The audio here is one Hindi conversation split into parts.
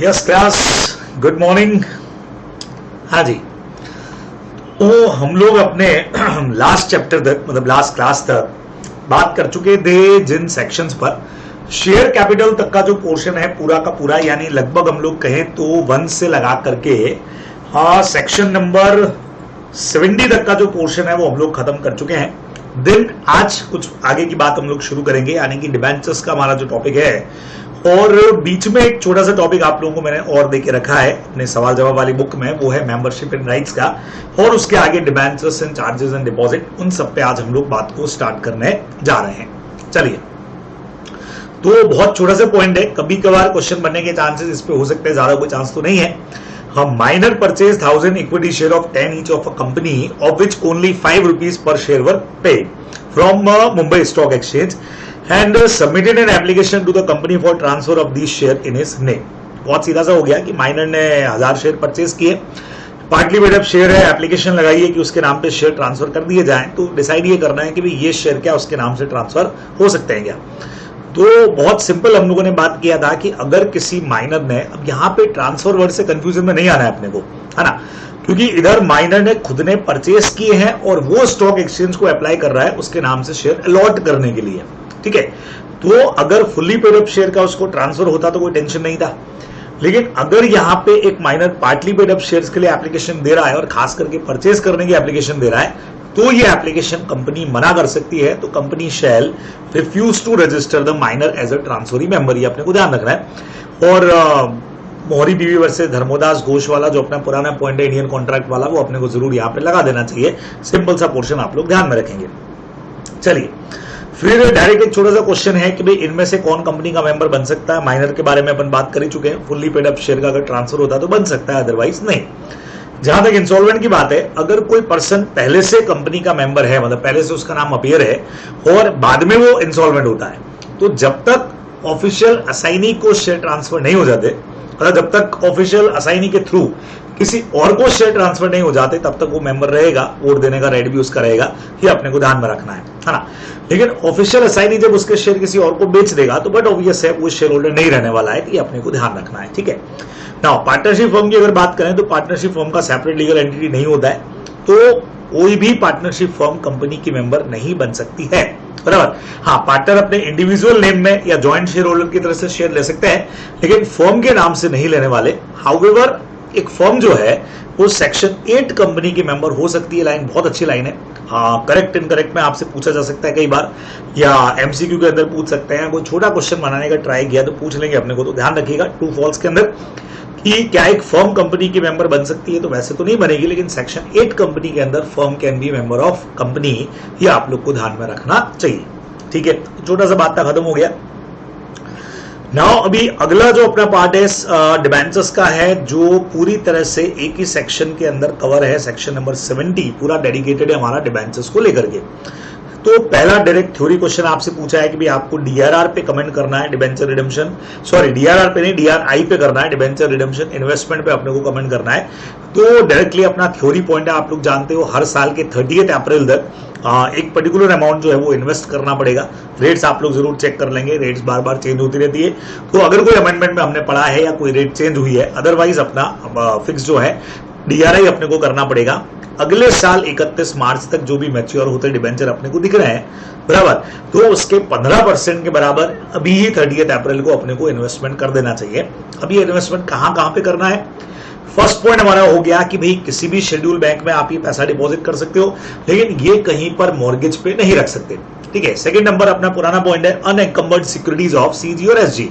Yes class, good morning. हाँ जी, तो हम लोग अपने लास्ट चैप्टर तक, मतलब लास्ट क्लास तक बात कर चुके थे जिन सेक्शंस पर शेयर कैपिटल तक का जो पोर्शन है पूरा का पूरा, यानी लगभग हम लोग कहें तो 1 से लगा करके सेक्शन नंबर 70 तक का जो पोर्शन है वो हम लोग खत्म कर चुके हैं। दिन आज कुछ आगे की बात हम लोग शुरू करेंगे, यानी कि डिबेंचर्स का हमारा जो टॉपिक है। और बीच में एक छोटा सा टॉपिक आप लोगों को मैंने और देके रखा है अपने सवाल जवाब वाली बुक में, वो है मेंबरशिप इन राइट्स का, और उसके आगे debentures and charges and deposit, उन सब पे आज हम लोग बात को स्टार्ट करने जा रहे हैं। चलिए, तो बहुत छोटा सा पॉइंट है, कभी कभार क्वेश्चन बनने के चांसेस इस पे हो सकते हैं, ज्यादा कोई चांस तो नहीं है। हम minor purchase 1000 equity share of 10 each of a company of which only 5 rupees per share were paid from Mumbai Stock Exchange and submitted an application to the company for transfer of these share in his name। बहुत सीधा सा हो गया कि माइनर ने 1000 शेयर परचेज किए, पार्टली पेड अप शेयर है, एप्लीकेशन लगाई है कि उसके नाम पे शेयर ट्रांसफर कर दिए जाएं, तो डिसाइड ये करना है कि भाई ये शेयर क्या उसके नाम से ट्रांसफर हो सकते हैं क्या। तो बहुत सिंपल हम लोगों ने बात किया था कि अगर किसी माइनर ने, अब यहाँ पे ट्रांसफर वर्ड से कंफ्यूजन में नहीं आना है अपने को, है ना, क्योंकि इधर माइनर ने खुद ने परचेस किए हैं और वो स्टॉक एक्सचेंज को अप्लाई कर रहा है उसके नाम से शेयर अलॉट करने के लिए, ठीक है। तो अगर फुल्ली पेड अप शेयर का उसको ट्रांसफर होता तो कोई टेंशन नहीं था, लेकिन अगर यहाँ पे एक minor partly paid up shares के लिए एप्लीकेशन दे रहा है और खास करके परचेज करने की एप्लीकेशन दे रहा है, तो ये एप्लीकेशन कंपनी मना कर सकती है। तो company shall refuse to register the minor as a transferee member, ये अपने को ध्यान रखना है। और मोहरी बीवी वर्सेस धर्मोदास घोष वाला जो अपना पुराना पॉइंट है इंडियन कॉन्ट्रैक्ट वाला, वो अपने को जरूर यहाँ पे लगा देना चाहिए। सिंपल सा पोर्शन आप लोग ध्यान में रखेंगे। चलिए, फिर डायरेक्ट एक छोटा सा क्वेश्चन है कि भाई इनमें से कौन कंपनी का मेंबर बन सकता है। माइनर के बारे में अपन बात कर ही चुके हैं, फुल्ली पेड अप शेयर का अगर ट्रांसफर होता तो बन सकता है, अदरवाइज नहीं। जहां तक इंसॉल्वेंट की बात है, अगर कोई पर्सन पहले से कंपनी का मेंबर है, मतलब पहले से उसका नाम अपीयर है और बाद में वो इंसॉल्वेंट होता है, तो जब तक ऑफिशियल असाइनी को शेयर ट्रांसफर नहीं हो जाते, मतलब जब तक ऑफिशियल असाइनी के थ्रू किसी और को शेयर ट्रांसफर नहीं हो जाते, तब तक वो मेंबर रहेगा, वोट देने का राइट भी उसका रहेगा, ये अपने को ध्यान में रखना है ना। लेकिन ऑफिशियल असाइनी जब उसके शेयर किसी और को बेच देगा तो बट ऑब्वियस है वो शेयर होल्डर नहीं रहने वाला है, ये अपने को ध्यान रखना है, ठीक है। नाउ पार्टनरशिप फर्म की अगर बात करें तो पार्टनरशिप फर्म का सेपरेट लीगल एंटिटी नहीं होता है, तो कोई भी पार्टनरशिप फर्म कंपनी की मेंबर नहीं बन सकती है, बराबर। हाँ, पार्टनर अपने इंडिविजुअल नेम में या जॉइंट शेयर होल्डर की तरफ से शेयर ले सकते हैं, लेकिन फर्म के नाम से नहीं लेने वाले। हाउएवर एक फर्म जो है वो सेक्शन 8 कंपनी की मेंबर हो सकती है। लाइन बहुत अच्छी लाइन है, हाँ, करेक्ट इनकरेक्ट में आपसे पूछा जा सकता है कई बार, या एमसीक्यू के अंदर पूछ सकते हैं। कोई छोटा क्वेश्चन बनाने का ट्राई किया तो पूछ लेंगे अपने को, तो ध्यान रखिएगा ट्रू फॉल्स के अंदर कि क्या एक फर्म कंपनी की मेंबर बन सकती है, तो वैसे तो नहीं बनेगी, लेकिन सेक्शन 8 कंपनी के अंदर firm can be member of company, ये आप लोग को ध्यान में रखना चाहिए, ठीक है। छोटा सा बात खत्म हो गया। नाउ अभी अगला जो अपना पार्ट है डिबेंचर्स का है, जो पूरी तरह से एक ही सेक्शन के अंदर कवर है, सेक्शन नंबर 70 पूरा डेडिकेटेड है हमारा डिबेंचर्स को लेकर के। तो पहला डायरेक्ट थ्योरी क्वेश्चन आपसे पूछा है कि भाई आपको डीआरआर पे कमेंट करना है, डिबेंचर रिडेम्पशन, सॉरी डीआरआर पे नहीं, डीआरआई पे करना है, डिबेंचर रिडेम्पशन इन्वेस्टमेंट पे अपने को कमेंट करना है। तो डायरेक्टली अपना थ्योरी पॉइंट है, आप लोग जानते हो हर साल के 30 अप्रैल तक एक पर्टिकुलर अमाउंट जो है वो इन्वेस्ट करना पड़ेगा। रेट्स आप लोग जरूर चेक कर लेंगे, रेट्स बार बार चेंज होती रहती है, तो अगर कोई अमेंडमेंट में हमने पढ़ा है या कोई रेट चेंज हुई है, अदरवाइज अपना फिक्स जो है डीआरआई अपने को करना पड़ेगा। अगले साल 31 मार्च तक जो भी मैच्योर होते डिबेंचर अपने को दिख रहे हैं, बराबर, तो उसके 15% के बराबर अभी ही 30 अप्रैल को अपने को इन्वेस्टमेंट कर देना चाहिए। अभी इन्वेस्टमेंट कहां पे करना है? फर्स्ट पॉइंट हमारा हो गया कि भाई किसी भी शेड्यूल बैंक में आप ये पैसा डिपॉजिट कर सकते हो, लेकिन ये कहीं पर मॉर्गेज पे नहीं रख सकते, ठीक है। सेकंड नंबर अपना पुराना पॉइंट है अनएंकम्बर्ड सिक्योरिटीज ऑफ सीजी और एसजी,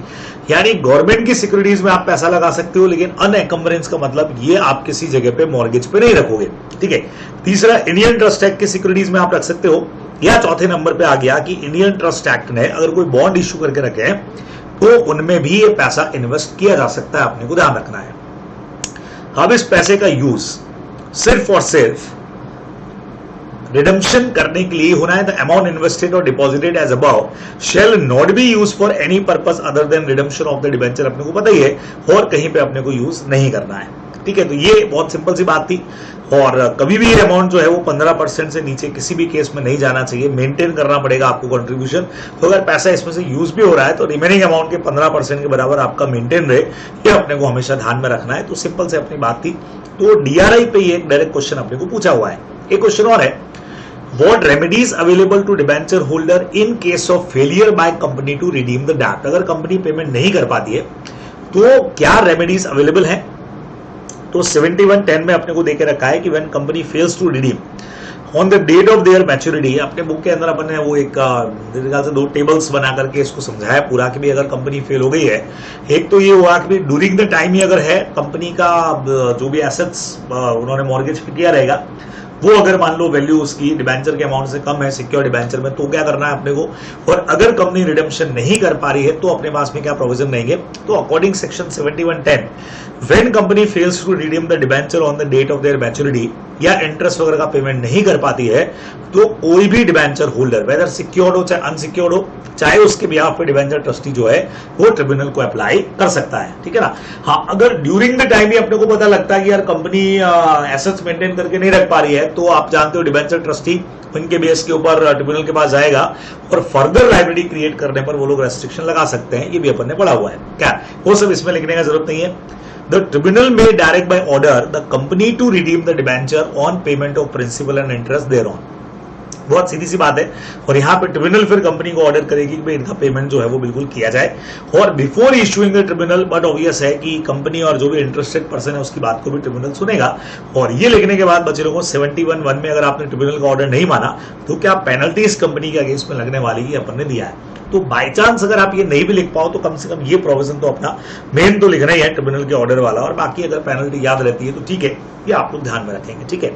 यानी गवर्नमेंट की सिक्योरिटीज में आप पैसा लगा सकते हो, लेकिन अनएंकम्बरेंस का मतलब ये आप किसी जगह पे मॉर्गेज पे नहीं रखोगे, ठीक है। तीसरा, इंडियन ट्रस्ट एक्ट की सिक्योरिटीज में आप रख सकते हो, या चौथे नंबर पे आ गया कि इंडियन ट्रस्ट एक्ट ने अगर कोई बॉन्ड इश्यू करके रखे हैं तो उनमें भी ये पैसा इन्वेस्ट किया जा सकता है, अपने को ध्यान रखना है। अब इस पैसे का यूज सिर्फ और सिर्फ रिडम्पशन करने के लिए होना है, द अमाउंट इन्वेस्टेड और deposited as above shall not be use for any purpose other than redemption of the debenture, अपने को पता ही है, और कहीं पे अपने को यूज नहीं करना है। ठीक है, तो ये बहुत सिंपल सी बात थी। और कभी भी ये अमाउंट जो है वो 15% से नीचे किसी भी केस में नहीं जाना चाहिए, मेंटेन करना पड़ेगा आपको कंट्रीब्यूशन। तो अगर पैसा इसमें से यूज भी हो रहा है तो रिमेनिंग अमाउंट के 15% के बराबर आपका मेंटेन रहे, ये अपने को हमेशा ध्यान में रखना है। तो सिंपल से अपनी बात थी। तो डीआरआई पे ये एक डायरेक्ट क्वेश्चन अपने को पूछा हुआ है। एक क्वेश्चन और है, What remedies available to debenture holder in case of failure by company to redeem the debt? अगर कंपनी पेमेंट नहीं कर पाती है तो क्या रेमेडीज अवेलेबल है? तो 7110 में अपने को देके रखा है कि when company fails to redeem on the date of their maturity, अपने बुक के अंदर अपन ने वो एक मेरे ख्याल से 2 टेबल्स बना करके इसको समझाया पूरा कि भी अगर कंपनी फेल हो गई है, एक तो ये हुआ कि ड्यूरिंग द टाइम ही अगर है कंपनी का जो भी एसेट्स उन्होंने मॉर्गेज पे किया रहेगा वो अगर मान लो वैल्यू उसकी डिबेंचर के अमाउंट से कम है सिक्योर डिबेंचर में, तो क्या करना है अपने को। और अगर कंपनी रिडेम्पशन नहीं कर पा रही है तो अपने पास में क्या प्रोविजन रहेंगे। तो according section 7110 when company fails to redeem the debenture on the date of their maturity या इंटरेस्ट वगैरह का पेमेंट नहीं कर पाती है, तो कोई भी डिबेंचर होल्डर वेदर सिक्योर्ड हो चाहे अनसिक्योर्ड हो, चाहे उसके बिहाफ पे डिबेंचर ट्रस्टी जो है वो ट्रिब्यूनल को अप्लाई कर सकता है। ठीक है ना। हाँ, अगर ड्यूरिंग द टाइम ही अपने को पता लगता है कि यार कंपनी एसेट्स मेंटेन करके नहीं रख पा रही है, तो आप जानते हो डिबेंचर ट्रस्टी उनके बेस के ऊपर ट्रिब्यूनल के पास जाएगा और फर्दर लायबिलिटी क्रिएट करने पर वो लोग रेस्ट्रिक्शन लगा सकते हैं। ये भी अपन ने पढ़ा हुआ है। क्या वो सब इसमें लिखने का जरूरत नहीं है। The tribunal may direct by order the company to redeem the debenture on payment of principal and interest thereon. बहुत सीधी सी बात है। और यहाँ पे ट्रिब्यूनल फिर कंपनी को ऑर्डर करेगी कि भाई इनका पेमेंट जो है वो बिल्कुल किया जाए। और before issuing the tribunal, but obvious है कि कंपनी और जो भी इंटरेस्टेड पर्सन है उसकी बात को भी ट्रिब्यूनल सुनेगा। और ये लिखने के बाद बच्चे लोगों को 71(1) में अगर आपने ट्रिब्यूनल का ऑर्डर नहीं माना तो क्या पेनल्टीज कंपनी के अगेंस्ट में लगने वाली है अपन ने दिया है। तो बाय चांस अगर आप ये नहीं भी लिख पाओ तो कम से कम ये प्रोविजन तो अपना मेन तो लिखना ही है ट्रिब्यूनल के ऑर्डर वाला, और बाकी अगर पेनल्टी याद रहती है तो ठीक है, ये आप लोग ध्यान में रखेंगे। ठीक है,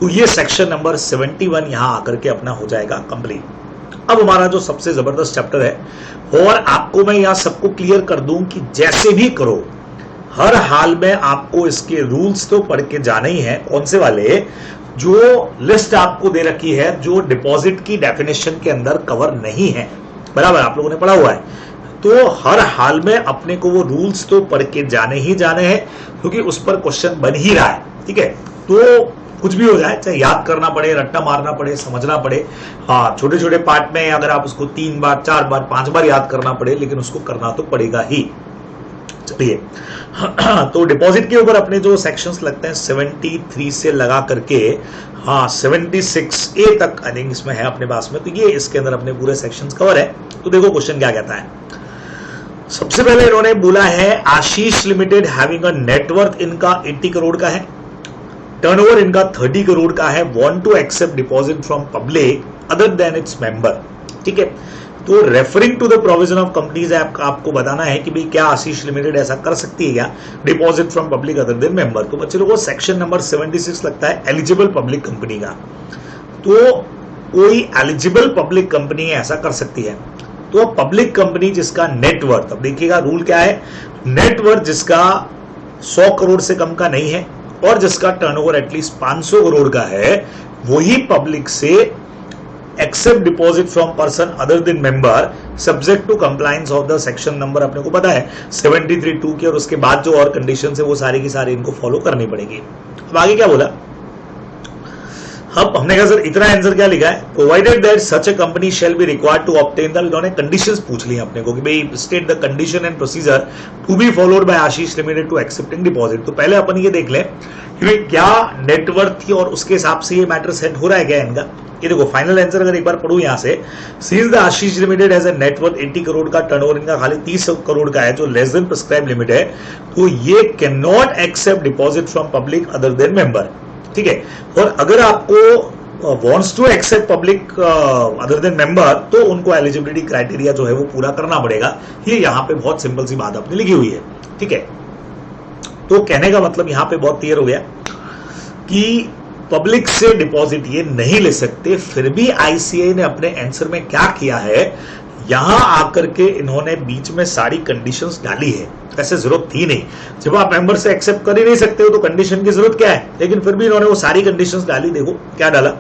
तो ये सेक्शन नंबर 71 यहां आकर के अपना हो जाएगा कंप्लीट। अब हमारा जो सबसे जबरदस्त चैप्टर है, और आपको मैं यहां सबको क्लियर कर दूं कि जैसे भी करो हर हाल में आपको इसके रूल्स तो पढ़ के जाने ही है। कौन से वाले? जो लिस्ट आपको दे रखी है जो डिपॉजिट की डेफिनेशन के अंदर कवर नहीं है, बराबर आप लोगों ने पढ़ा हुआ है। तो हर हाल में अपने को वो रूल्स तो पढ़ के जाने ही जाने हैं, क्योंकि उस पर क्वेश्चन बन ही रहा है। ठीक है, तो कुछ भी हो जाए, चाहे याद करना पड़े, रट्टा मारना पड़े, समझना पड़े, हाँ छोटे छोटे पार्ट में अगर आप उसको 3 बार 4 बार 5 बार याद करना पड़े, लेकिन उसको करना तो पड़ेगा ही। चलिए, तो डिपॉजिट के ऊपर अपने जो सेक्शंस लगते हैं 73 से लगा करके 76A तक आई थिंक इसमें है अपने पास में। तो ये इसके अंदर अपने पूरे सेक्शंस कवर है। तो देखो क्वेश्चन क्या कहता है। सबसे पहले इन्होंने बोला है आशीष लिमिटेड हैविंग अ नेटवर्थ इनका 80 करोड़ का है, टर्नओवर इनका 30 करोड़ का है, want to accept deposit from public other than its member. ठीक है, तो referring to the provision of companies act आपको बताना है कि भाई क्या आशीष लिमिटेड ऐसा कर सकती है क्या, deposit from public other than member. तो बच्चे लोगों को सेक्शन नंबर 76 लगता है एलिजिबल पब्लिक कंपनी का। तो कोई एलिजिबल पब्लिक कंपनी ऐसा कर सकती है। तो पब्लिक कंपनी जिसका नेटवर्थ, अब देखिएगा रूल क्या है, नेटवर्थ जिसका 100 करोड़ से कम का नहीं है और जिसका टर्नओवर एटलीस्ट 500 करोड़ का है, वही पब्लिक से accept deposit from person other than member subject to compliance of the section number अपने को पता है 73(2) की, और उसके बाद जो और कंडीशन है वो सारी की सारी इनको फॉलो करनी पड़ेगी। अब आगे क्या बोला, अब हमने कहा सर इतना आंसर क्या लिखा है, provided that such a company shall be required to obtain the, इन्होंने कंडीशंस पूछ ली अपने को कि भाई state the condition and procedure to be followed by Ashish limited to accepting deposit. तो पहले अपन ये देख लें कि क्या नेटवर्थ थी और उसके हिसाब से ये मैटर सेट हो रहा है क्या इनका। ये देखो फाइनल आंसर अगर एक बार पढ़ूं यहां से, since the Ashish limited has a net worth 80 crore का, टर्नओवर इनका खाली 30 करोड़ का है जो लेस देन प्रिस्क्राइब लिमिट है, तो ये can not accept deposit from public other than member. ठीक है, और अगर आपको wants to accept public other than member तो उनको एलिजिबिलिटी क्राइटेरिया जो है वो पूरा करना पड़ेगा। ये यहां पे बहुत सिंपल सी बात अपनी लिखी हुई है। ठीक है, तो कहने का मतलब यहां पे बहुत क्लियर हो गया कि पब्लिक से डिपॉजिट ये नहीं ले सकते। फिर भी आईसीआई ने अपने आंसर में क्या किया है, यहां आकर के इन्होंने बीच में सारी कंडीशंस डाली है। ऐसे जरूरत थी नहीं, जब आप मेंबर से एक्सेप्ट कर ही नहीं सकते हो तो कंडीशन की जरूरत क्या है, लेकिन फिर भी इन्होंने वो सारी कंडीशंस डाली। देखो क्या डाला,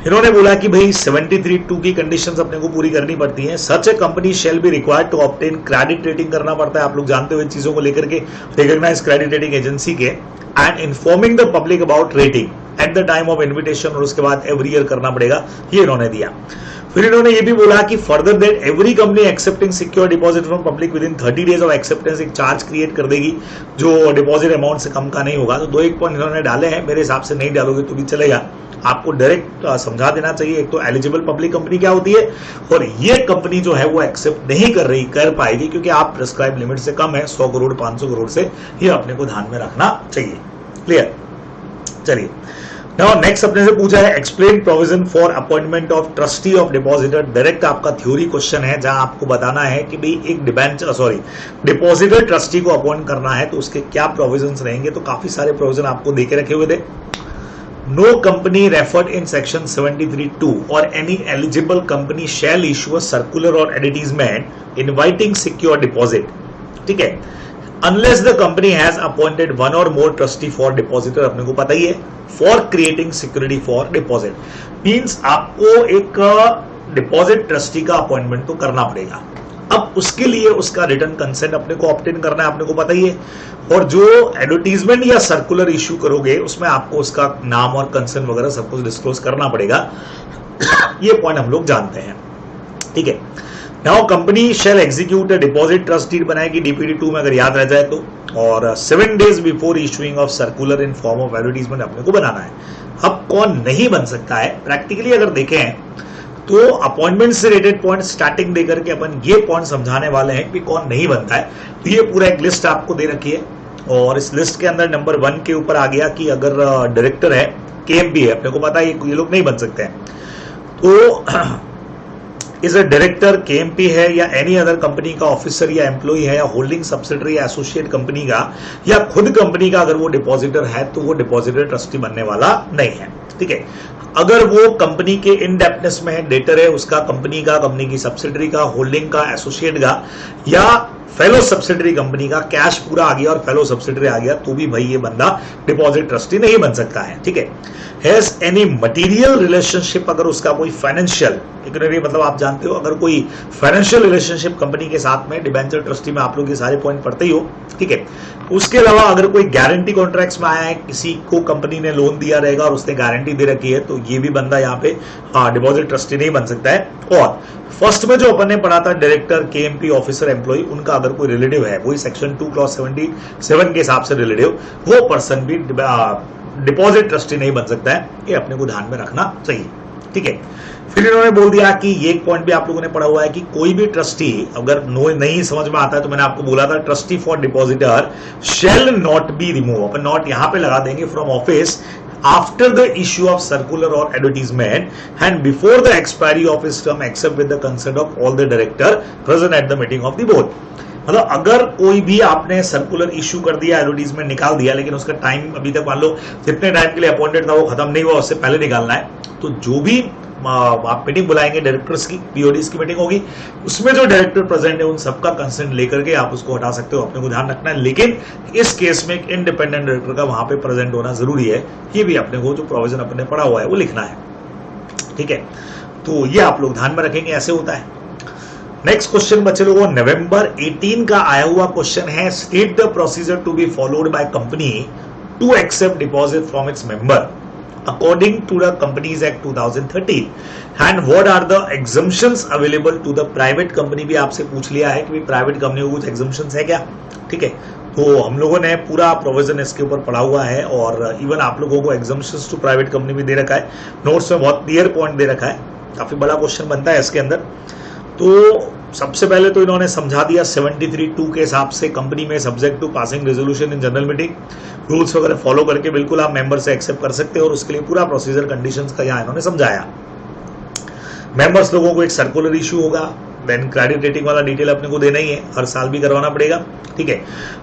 इन्होंने बोला कि भाई 73(2) की कंडीशंस अपने को पूरी करनी पड़ती हैं। सच a company shall be required to obtain credit rating करना पड़ता है, आप लोग जानते हुए चीजों को लेकर के, रिकॉग्नाइज क्रेडिट रेटिंग एजेंसी के, and informing the public about rating at the time of invitation, और उसके बाद एवरी ईयर करना पड़ेगा, ये इन्होंने दिया। फिर इन्होंने ये भी बोला कि further that every company accepting secure deposit from public with in 30 days of acceptance एक चार्ज क्रिएट कर देगी जो डिपॉजिट अमाउंट से कम का नहीं होगा। तो 2-1 पॉइंट इन्होंने डाले हैं, मेरे हिसाब से नहीं डालोगे तो भी चलेगा, आपको डायरेक्ट समझा देना चाहिए। एक तो एलिजिबल पब्लिक कंपनी क्या होती है, और ये कंपनी जो है वो एक्सेप्ट नहीं कर पाएगी क्योंकि आप प्रिस्क्राइब लिमिट से कम है, 100 करोड़ 500 करोड़ से, ये अपने को ध्यान में रखना चाहिए। क्लियर? चलिए, नाउ नेक्स्ट अपने से पूछा है explain provision for appointment of trustee of depositor. Direct आपका थ्योरी क्वेश्चन है जहां आपको बताना है कि भाई एक डिपॉजिटर ट्रस्टी को अपॉइंट करना है तो उसके क्या प्रोविजंस रहेंगे। तो काफी सारे प्रोविजन आपको देके रखे हुए थे। No company referred in section 73(2) or any eligible company shall issue a circular or advertisement inviting secure deposit. ठीक है, unless the company has appointed one or more trustee for depositor, अपने को पता ही है, for creating security for deposit. Means आपको एक डिपॉजिट ट्रस्टी का अपॉइंटमेंट तो करना पड़ेगा। अब उसके लिए उसका रिटर्न कंसेंट अपने को ऑब्टेन करना है, अपने को पता ही है, और जो एडवर्टीजमेंट या सर्कुलर इश्यू करोगे उसमें आपको उसका नाम और कंसेंट वगैरह सब कुछ डिस्क्लोज करना पड़ेगा। ये पॉइंट हम लोग जानते हैं। ठीक है, now company shall execute a deposit trust deed बनाएगी डीपीडी 2 में, अगर याद रह जाए तो, और 7 days before issuing of circular in form of advertisement अपने को बनाना है। अब कौन नहीं बन सकता है, प्रैक्टिकली अगर देखें तो अपॉइंटमेंट से रिलेटेड पॉइंट स्टार्टिंग देकर के अपन ये पॉइंट समझाने वाले हैं कि कौन नहीं बनता है। तो ये पूरा एक लिस्ट आपको दे रखी है, और इस लिस्ट के अंदर नंबर 1 के ऊपर आ गया कि अगर डायरेक्टर है, केएमपी है, अपने को पता है ये लोग नहीं बन सकते हैं। तो इज अ डायरेक्टर केएमपी है या एनी अदर कंपनी का ऑफिसर या एम्प्लॉय है या होल्डिंग सब्सिडरी या एसोसिएट कंपनी का या खुद कंपनी का अगर वो डिपॉजिटर है तो वो डिपॉजिटर ट्रस्टी बनने वाला नहीं है। ठीक है, अगर वो कंपनी के इनडेप्टनेस में है, डेटर है उसका, कंपनी का, कंपनी की सब्सिडरी का, होल्डिंग का, एसोसिएट का या फेलो सब्सिडरी कंपनी का, कैश पूरा आ गया और फेलो सब्सिडरी आ गया, तो भी भाई ये बंदा डिपॉजिट ट्रस्टी नहीं बन सकता है। ठीक है, हैज एनी मटेरियल रिलेशनशिप, अगर उसका कोई फाइनेंशियल, मतलब आप जानते हो अगर कोई फाइनेंशियल रिलेशनशिप कंपनी के साथ में, डिबेंचर ट्रस्टी में आप लोग ये सारे पॉइंट पढ़ते ही हो। ठीक है, उसके अलावा अगर कोई गारंटी कॉन्ट्रैक्ट्स में आया है, किसी को कंपनी ने लोन दिया रहेगा और उसने गारंटी दे रखी है, तो ये भी बंदा यहाँ पे डिपॉजिट ट्रस्टी नहीं बन सकता है। और फर्स्ट में जो अपन ने पढ़ा था डायरेक्टर, केएमपी, ऑफिसर, एम्प्लॉय, उनका अगर कोई रिलेटिव है, वही सेक्शन 2 क्लॉज 77 के हिसाब से रिलेटिव, वो पर्सन भी डिपॉजिट ट्रस्टी नहीं बन सकता है। ये अपने को ध्यान में रखना चाहिए। ठीक है, फिर इन्होंने बोल दिया कि ये एक पॉइंट भी आप लोगों ने पढ़ा हुआ है कि कोई भी ट्रस्टी अगर नहीं समझ में आता है तो मैंने आपको बोला था trustee for depositor shell not be remove, upon not यहां पे लगा देंगे, from office after the issue of circular or advertisement and before the expiry of his term except with the consent of all the director present at the meeting of the board। मतलब अगर कोई भी आपने सर्कुलर इश्यू कर दिया, एडवर्टीजमेंट निकाल दिया, लेकिन उसका टाइम अभी तक मान लो जितने टाइम के लिए अपॉइंटेड था वो खत्म नहीं हुआ, उससे पहले निकालना है, तो जो भी आप मीटिंग बुलाएंगे डायरेक्टर्स की, पीओडीज की मीटिंग होगी, उसमें जो डायरेक्टर प्रेजेंट है उन सबका कंसेंट लेकर के आप उसको हटा सकते हो, अपने को ध्यान रखना है। लेकिन इस केस में एक इंडिपेंडेंट डायरेक्टर का वहां पे प्रेजेंट होना जरूरी है। ये भी अपने को जो प्रोविजन अपने पढ़ा हुआ है वो लिखना है। ठीक है, तो ये आप लोग ध्यान में रखेंगे, ऐसे होता है। नेक्स्ट क्वेश्चन बच्चे लोगों, नवंबर 18 का आया हुआ क्वेश्चन है, state the procedure to be followed by company to accept deposit from its member according to the Companies Act 2013 and what are the exemptions available to the private company। भी आपसे पूछ लिया है कि प्राइवेट कंपनी को कुछ exemptions है क्या। ठीक है, तो हम लोगों ने पूरा प्रोविजन इसके ऊपर पढ़ा हुआ है, और इवन आप लोगों को exemptions टू प्राइवेट कंपनी भी दे रखा है, नोट्स में बहुत क्लियर पॉइंट दे रखा है, काफी बड़ा क्वेश्चन बनता है इसके अंदर। तो सबसे पहले तो इन्होंने समझा दिया 73(2) के हिसाब से कंपनी में subject to passing resolution in general meeting, rules वगैरह फॉलो करके बिल्कुल आप मेंबर से एक्सेप्ट कर सकते हो, और उसके लिए पूरा प्रोसीजर कंडीशंस का यहाँ इन्होंने समझाया। मेंबर्स लोगों को एक सर्कुलर इशू होगा, देन क्रेडिट रेटिंग वाला डिटेल अपने को देना ही है, हर साल भी करवाना पड़ेगा। ठीक है,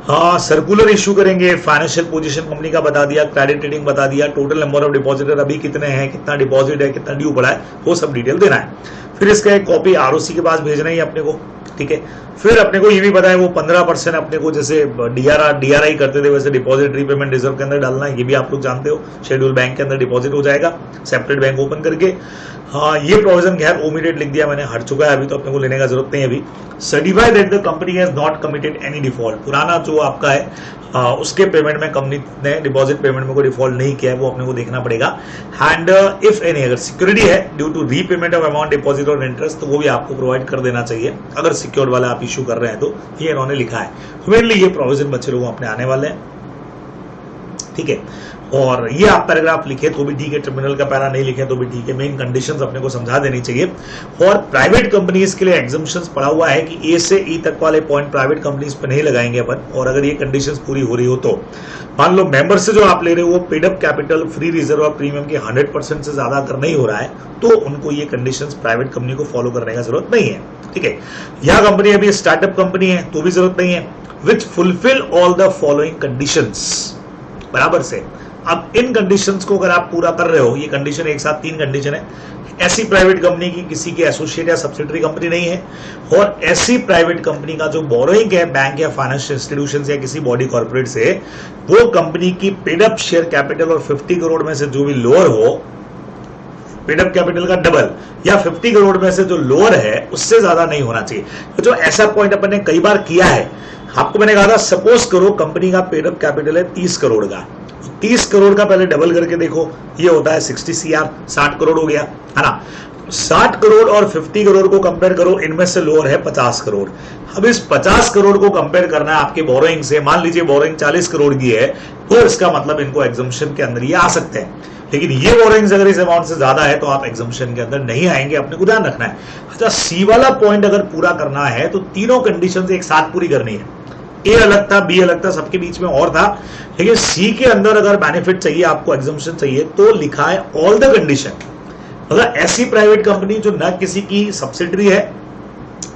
हाँ सर्कुलर इशू करेंगे, फाइनेंशियल पोजीशन कंपनी का बता दिया, क्रेडिट रेटिंग बता दिया, टोटल नंबर ऑफ डिपॉजिटर अभी कितने हैं, कितना डिपॉजिट है, कितना ड्यू पड़ा है, वो सब डिटेल देना है। फिर इसका एक कॉपी आरओसी के पास भेजना ही अपने को, ठीक है। फिर अपने को ये भी पता है वो 15% अपने को जैसे डीआरआई करते थे वैसे डिपॉजिट रीपेमेंट रिजर्व के अंदर डालना है, ये भी आप लोग जानते हो। शेड्यूल बैंक के अंदर डिपॉजिट हो जाएगा सेपरेट बैंक ओपन करके। हाँ, ये प्रोविजन खैर ओमिटेड लिख दिया मैंने, हट चुका है अभी, तो अपने को लेने का जरूरत नहीं है अभी। Certify that the company has not committed any default, पुराना जो आपका है उसके पेमेंट में कंपनी ने डिपॉजिट पेमेंट में कोई डिफॉल्ट नहीं किया है, वो अपने को देखना पड़ेगा। एंड इफ एनी, अगर सिक्योरिटी है due to repayment of amount deposit और इंटरेस्ट, तो वो भी आपको प्रोवाइड कर देना चाहिए अगर सिक्योर्ड वाला आप इशू कर रहे हैं तो। ये इन्होंने लिखा है, मेनली ये प्रोविजन बच्चे लोगों अपने आने वाले हैं, ठीक है। और ये आप पैराग्राफ लिखे तो भी ठीक है, टर्मिनल का पैरा नहीं लिखे तो भी ठीक है, मेन कंडीशंस अपने को समझा देनी चाहिए। और प्राइवेट कंपनीज के लिए एग्जम्पशंस पड़ा हुआ है कि ए से ई तक वाले पॉइंट प्राइवेट कंपनीज पे नहीं लगाएंगे अपन, और अगर ये कंडीशंस पूरी हो रही हो तो। मान लो मेंबर से जो आप ले रहे हो वो paid up capital free reserve और प्रीमियम के 100% से ज्यादा अगर नहीं हो रहा है तो उनको ये कंडीशंस प्राइवेट कंपनी को फॉलो करने का जरूरत नहीं है, ठीक है। यह कंपनी अभी स्टार्टअप कंपनी है तो भी जरूरत नहीं है। Which fulfil all the following conditions, बराबर से। अब इन कंडीशंस को अगर आप पूरा कर रहे हो, ये कंडीशन एक साथ 3 कंडीशन है। ऐसी प्राइवेट कंपनी की किसी की एसोसिएट या सब्सिडरी कंपनी नहीं है, और ऐसी प्राइवेट कंपनी का जो बोरोइंग है बैंक या फाइनेंशियल इंस्टीट्यूशन या किसी बॉडी कॉर्पोरेट से, वो कंपनी की पेड अप शेयर कैपिटल और 50 करोड़ में से जो भी लोअर हो, पेड अप कैपिटल का डबल या 50 करोड़ में से जो लोअर है उससे ज्यादा नहीं होना चाहिए। तो जो ऐसा पॉइंट अपन ने कई बार किया है, आपको मैंने कहा था सपोज करो कंपनी का पेड अप कैपिटल है 30 करोड़ का, 30 करोड़ का पहले डबल करके देखो, ये होता है 60 CR, 60 करोड़ हो गया, है ना। 60 करोड़ और 50 करोड़ को कंपेयर करो, इनमें से लोअर है 50 करोड़। अब इस 50 करोड़ को कंपेयर करना है आपके बोरोइंग से। मान लीजिए बोरोइंग 40 करोड़ की है, तो इसका मतलब इनको एग्जम्पशन के अंदर ये आ सकते हैं। लेकिन ये बोरोइंग्स अगर इस अमाउंट से ज्यादा है तो आप एग्जम्पशन के अंदर नहीं आएंगे, अपने को ध्यान रखना है। अच्छा, सी वाला पॉइंट अगर पूरा करना है तो तीनों कंडीशन एक साथ पूरी करनी है। ए अलग था, बी अलग था, सबके बीच में और था, लेकिन सी के अंदर अगर बेनिफिट चाहिए आपको, एग्जम्पशन चाहिए, तो लिखा है ऑल द कंडीशन। मतलब ऐसी प्राइवेट कंपनी जो न किसी की सब्सिडरी है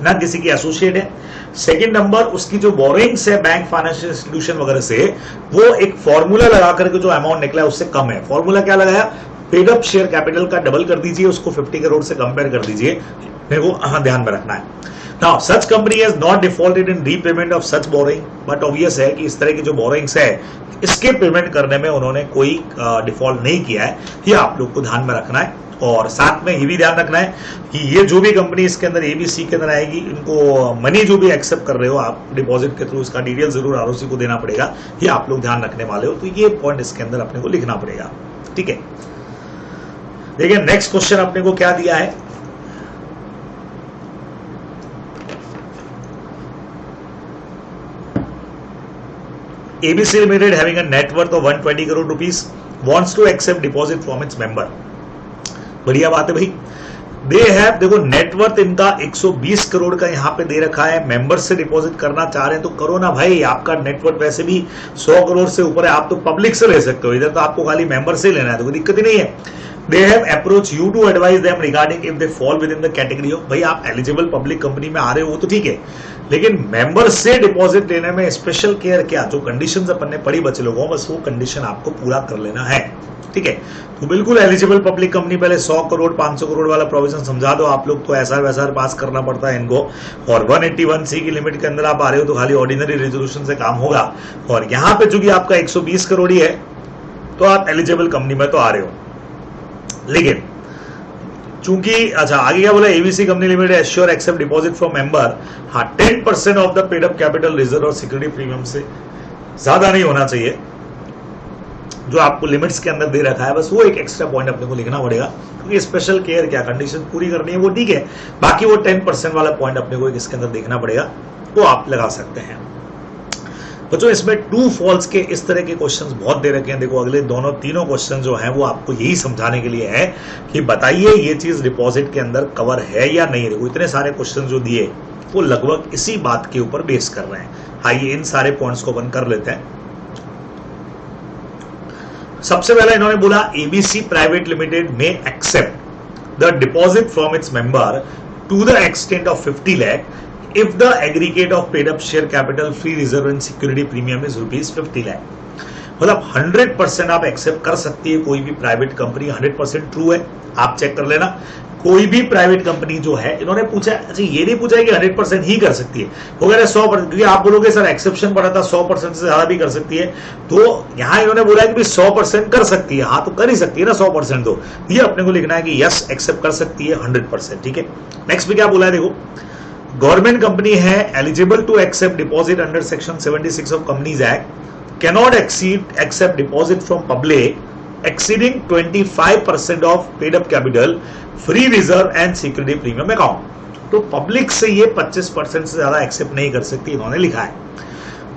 न किसी की एसोसिएट है, सेकंड नंबर उसकी जो बोरोइंग्स है बैंक फाइनेंशियल इंस्टीट्यूशन वगैरह से, वो एक फॉर्मूला लगा करके जो अमाउंट निकला है उससे कम है। फॉर्मूला क्या लगाया, पेड अप शेयर कैपिटल का डबल कर दीजिए, उसको 50 करोड़ से कंपेयर कर दीजिए, मेरे को ध्यान में रखना है। Now, such company has not defaulted in repayment of such borrowing, but obvious है कि इस तरह की जो borrowings है इसके पेमेंट करने में उन्होंने कोई डिफॉल्ट नहीं किया है, ये आप लोग को ध्यान में रखना है। और साथ में ये भी ध्यान रखना है कि ये जो भी कंपनी इसके अंदर ABC के अंदर आएगी, इनको मनी जो भी एक्सेप्ट कर रहे हो आप डिपॉजिट के थ्रू, इसका डिटेल जरूर आरओसी को देना पड़ेगा, ये आप लोग ध्यान रखने वाले हो, तो ये पॉइंट इसके अंदर अपने को लिखना पड़ेगा, ठीक है। देखिए नेक्स्ट क्वेश्चन अपने को क्या दिया है, ABC Limited having a net worth of 120 crore rupees wants to accept deposit from its member। बढ़िया बात है भाई। दे हैव, देखो नेटवर्थ इनका 120 करोड़ का यहाँ पे दे रखा है, मेंबर से डिपॉजिट करना चाह रहे हैं तो करो ना भाई, आपका नेटवर्थ वैसे भी 100 करोड़ से ऊपर है, आप तो पब्लिक से ले सकते हो, इधर तो आपको खाली मेंबर से लेना है, तो कोई दिक्कत ही नहीं है। They have approached you to advise them regarding if they fall within the category of, भाई आप एलिजिबल पब्लिक कंपनी में आ रहे हो तो ठीक है, लेकिन मेंबर से डिपॉजिट लेने में स्पेशल केयर क्या, जो कंडीशंस अपन ने पढ़ी बच्चे लोगों, बस वो कंडीशन आपको पूरा कर लेना है, ठीक है। तो बिल्कुल एलिजिबल पब्लिक कंपनी, पहले 100 करोड़ 500 करोड़ वाला प्रोविजन समझा दो आप लोग, तो ऐसा वैसा पास करना पड़ता है इनको। और 181C की लिमिट के अंदर आप आ रहे हो तो खाली ऑर्डिनरी रेजोल्यूशन से काम होगा, और यहाँ पे चूंकि आपका 120 करोड़ ही है तो आप एलिजिबल कंपनी में तो आ रहे हो। लेकिन चूंकि अच्छा आगे क्या बोला, ABC company limited assure accept deposit from member, हाँ 10% of the paid up capital reserve और सिक्योरिटी प्रीमियम से ज्यादा नहीं होना चाहिए, जो आपको लिमिट्स के अंदर दे रखा है, बस वो एक एक्स्ट्रा पॉइंट अपने को लिखना पड़ेगा, क्योंकि स्पेशल केयर क्या कंडीशन पूरी करनी है वो ठीक है, बाकी वो 10% वाला पॉइंट अपने को इसके अंदर देखना पड़ेगा, वो आप लगा सकते हैं। बच्चों इसमें ट्रू फॉल्स के इस तरह के क्वेश्चंस बहुत दे रखे हैं। देखो अगले दोनों तीनों क्वेश्चन जो हैं वो आपको यही समझाने के लिए है कि बताइए ये चीज डिपॉजिट के अंदर कवर है या नहीं। देखो इतने सारे क्वेश्चन जो दिए वो लगभग इसी बात के ऊपर बेस कर रहे हैं। आइए इन सारे पॉइंट्स को बंद कर लेते हैं। सबसे पहला इन्होंने बोला ABC प्राइवेट लिमिटेड में accept the deposit from its member to the extent of 50 lakh if the aggregate of paid up share capital free reserve and security premium is rupees 50 lakh। मतलब 100% आप एक्सेप्ट कर सकती है कोई भी प्राइवेट कंपनी, 100% ट्रू है, आप चेक कर लेना। कोई भी प्राइवेट कंपनी जो है, इन्होंने पूछा, अच्छा ये नहीं पूछा है कि 100% ही कर सकती है, वो कह रहे 100%, क्योंकि आप बोलोगे सर एक्सेप्शन पड़ा था 100% से ज्यादा भी कर सकती है, तो यहां इन्होंने बोला है कि 100% कर सकती है, हाँ तो कर ही सकती है ना 100%, तो ये अपने को लिखना है कि यस एक्सेप्ट कर सकती है 100%, ठीक है। नेक्स्ट में क्या बोला है देखो, गवर्नमेंट कंपनी है, eligible to accept deposit under section 76 of companies act, cannot accept deposit from public exceeding 25% of paid up capital, free reserve and security premium account। तो पब्लिक से ये 25% से ज्यादा एक्सेप्ट नहीं कर सकती, इन्होंने लिखा है,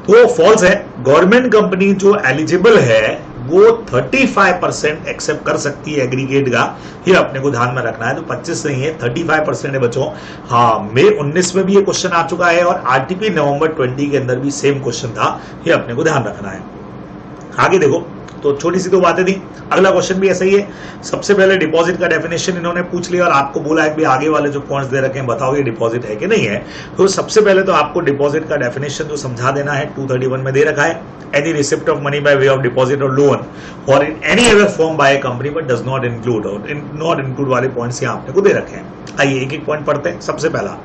तो फॉल्स है। गवर्नमेंट कंपनी जो एलिजिबल है वो 35% एक्सेप्ट कर सकती है एग्रीगेट का, ये अपने को ध्यान में रखना है। तो 25 नहीं है, 35% है बच्चों। हाँ, मई 19 में भी ये क्वेश्चन आ चुका है और आरटीपी नवंबर 20 के अंदर भी सेम क्वेश्चन था, ये अपने को ध्यान रखना है। आगे देखो, तो छोटी सी तो बातें थी, अगला क्वेश्चन भी ऐसा ही है। सबसे पहले डिपॉजिट का डेफिनेशन इन्होंने पूछ लिया और आपको बोला है कि आगे वाले जो पॉइंट्स दे रखे हैं बताओ ये डिपॉजिट है कि नहीं है। तो सबसे पहले तो आपको डिपॉजिट का डेफिनेशन जो समझा देना है, 231 में दे रखा है, any receipt of money by way of deposit और लोन और in any other form by A company but does not include, और नॉट इंक्लूड वाले पॉइंट्स यहाँ आपने को दे रखे हैं। आइए एक एक पॉइंट पढ़ते हैं। सबसे पहला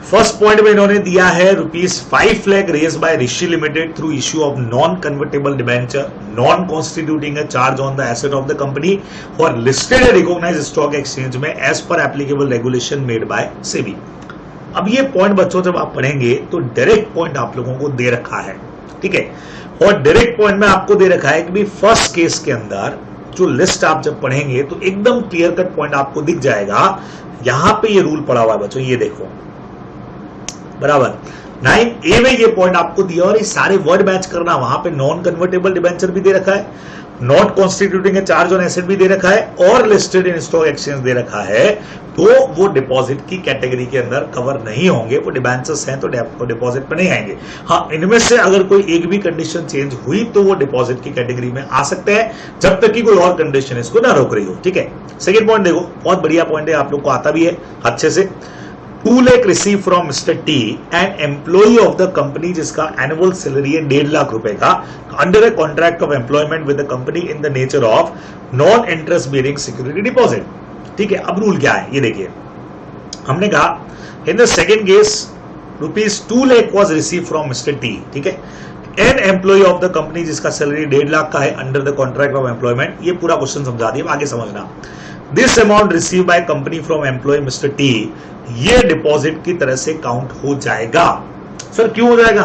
फर्स्ट पॉइंट में इन्होंने दिया है ₹5 lakh raise by Rishi limited through issue of non convertible debenture non constituting a charge on the asset of the company और लिस्टेड रिकॉग्नाइज्ड स्टॉक एक्सचेंज में as per applicable regulation made by SEBI. अब ये पॉइंट बच्चों जब आप पढ़ेंगे तो डायरेक्ट पॉइंट आप लोगों को दे रखा है, ठीक है, और डायरेक्ट पॉइंट में आपको दे रखा है कि फर्स्ट केस के अंदर जो लिस्ट आप जब पढ़ेंगे तो एकदम क्लियर कट पॉइंट आपको दिख जाएगा। यहां पे ये रूल पड़ा हुआ है बच्चों, ये देखो बराबर 9A में ये पॉइंट आपको दिया और ये सारे वर्ड मैच करना, वहां पे नॉन कन्वर्टेबल डिबेंचर भी दे रखा है, not constituting A charge on asset भी दे रखा है और लिस्टेड इन स्टॉक एक्सचेंज दे रखा है, तो वो डिपॉजिट की कैटेगरी के अंदर कवर नहीं होंगे, वो डिबेंचर्स हैं तो डिपॉजिट पे नहीं आएंगे। हाँ, इनमें से अगर कोई एक भी कंडीशन चेंज हुई तो वो डिपॉजिट की कैटेगरी में आ सकते हैं, जब तक कि कोई और कंडीशन इसको ना रोक रही हो, ठीक है। सेकेंड पॉइंट देखो, बहुत बढ़िया पॉइंट है, आप लोग को आता भी है अच्छे से। 2 lakh receive from mister T an employee of the company जिसका एनुअल सैलरी है 1.5 लाख रुपए का, under a contract of employment with the company in the nature of non interest bearing security deposit, ठीक है। अब रूल क्या है ये देखिए, हमने कहा in the second case ₹2 lakh was receive from mister T, ठीक है, an employee of the company जिसका सैलरी 1.5 लाख का है under the contract of employment. ये पूरा क्वेश्चन समझा दिया, आगे समझना। This amount receive by company from employ mister T, ये डिपॉजिट की तरह से काउंट हो जाएगा। सर क्यों हो जाएगा?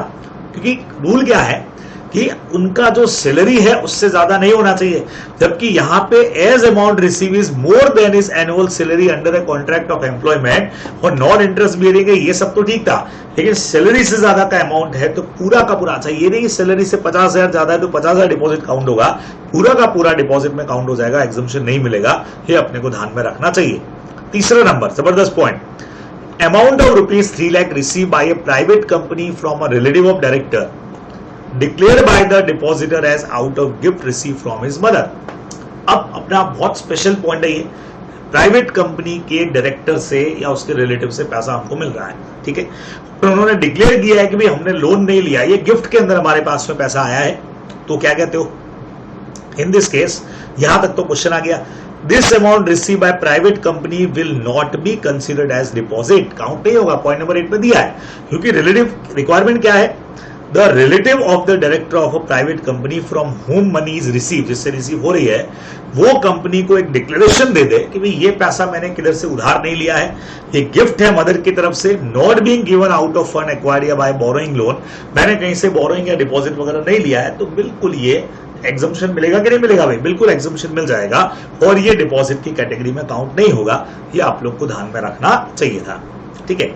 क्योंकि रूल क्या है कि उनका जो सैलरी है उससे ज्यादा नहीं होना चाहिए, जबकि यहां पे as amount receive is more than is annual salary under a contract of employment और नॉन इंटरेस्ट बियरिंग है, ये सब तो ठीक था, लेकिन सैलरी से ज्यादा का अमाउंट है तो पूरा का पूरा, अच्छा ये नहीं कि सैलरी से 50,000 ज्यादा है तो 50,000 डिपॉजिट काउंट होगा, पूरा का पूरा डिपॉजिट में काउंट हो जाएगा, एग्जम्पशन नहीं मिलेगा, ये अपने को ध्यान में रखना चाहिए। तीसरा नंबर जबरदस्त point, amount of ₹3 lakh receive by a private company from a relative of director declare by the depositor as out of gift receive from his mother. अब अपना बहुत स्पेशल पॉइंट है ये, प्राइवेट कंपनी के डायरेक्टर से या उसके रिलेटिव से पैसा हमको मिल रहा है, ठीक है, तो उन्होंने डिक्लेयर किया है कि भाई हमने लोन नहीं लिया, ये गिफ्ट के अंदर हमारे पास में पैसा आया है, तो क्या कहते हो इन दिस केस? यहां तक तो क्वेश्चन आ गया, this amount receive by private company will not be considered as deposit, count नहीं होगा, पॉइंट नंबर 8 पे दिया है, क्योंकि रिलेटिव रिक्वायरमेंट क्या है, the relative of the director of a private company from home money is receive, जिससे रिसीव हो रही है, वो कंपनी को एक डिक्लेरेशन दे दे कि भाई ये पैसा मैंने किधर से उधार नहीं लिया है, ये गिफ्ट है मदर की तरफ से, not being given out of fund acquired by borrowing loan, मैंने कहीं से बोरोइंग या डिपॉजिट वगैरह नहीं लिया है, तो बिल्कुल ये एग्जम्पशन मिलेगा कि नहीं मिलेगा भाई? बिल्कुल एग्जम्पशन मिल जाएगा और ये डिपॉजिट की कैटेगरी में काउंट नहीं होगा, ये आप लोग को ध्यान में रखना चाहिए था, ठीक है।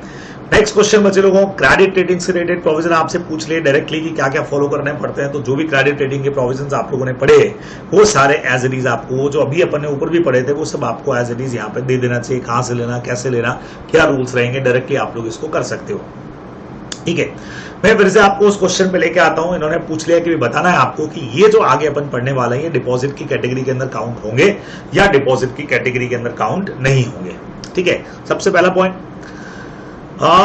नेक्स्ट क्वेश्चन बच्चे लोगों, क्रेडिट रेटिंग से रिलेटेड प्रोविजन आपसे पूछ लिए डायरेक्टली कि क्या क्या फॉलो करने पड़ते हैं, तो जो भी क्रेडिट रेटिंग के प्रोविजन आप लोगों ने पढ़े वो सारे एज इट इज आपको, जो अभी अपन ने ऊपर भी पढ़े थे वो सब आपको एज इट इज यहाँ पे दे देना चाहिए, कहां से लेना, कैसे लेना, क्या रूल्स रहेंगे, डायरेक्टली आप लोग इसको कर सकते हो, ठीक है। मैं फिर से आपको उस क्वेश्चन पे लेके आता हूं, इन्होंने पूछ लिया कि बताना है आपको कि ये जो आगे अपन पढ़ने वाले हैं ये डिपॉजिट की कैटेगरी के अंदर काउंट होंगे या डिपॉजिट की कैटेगरी के अंदर काउंट नहीं होंगे, ठीक है। सबसे पहला point,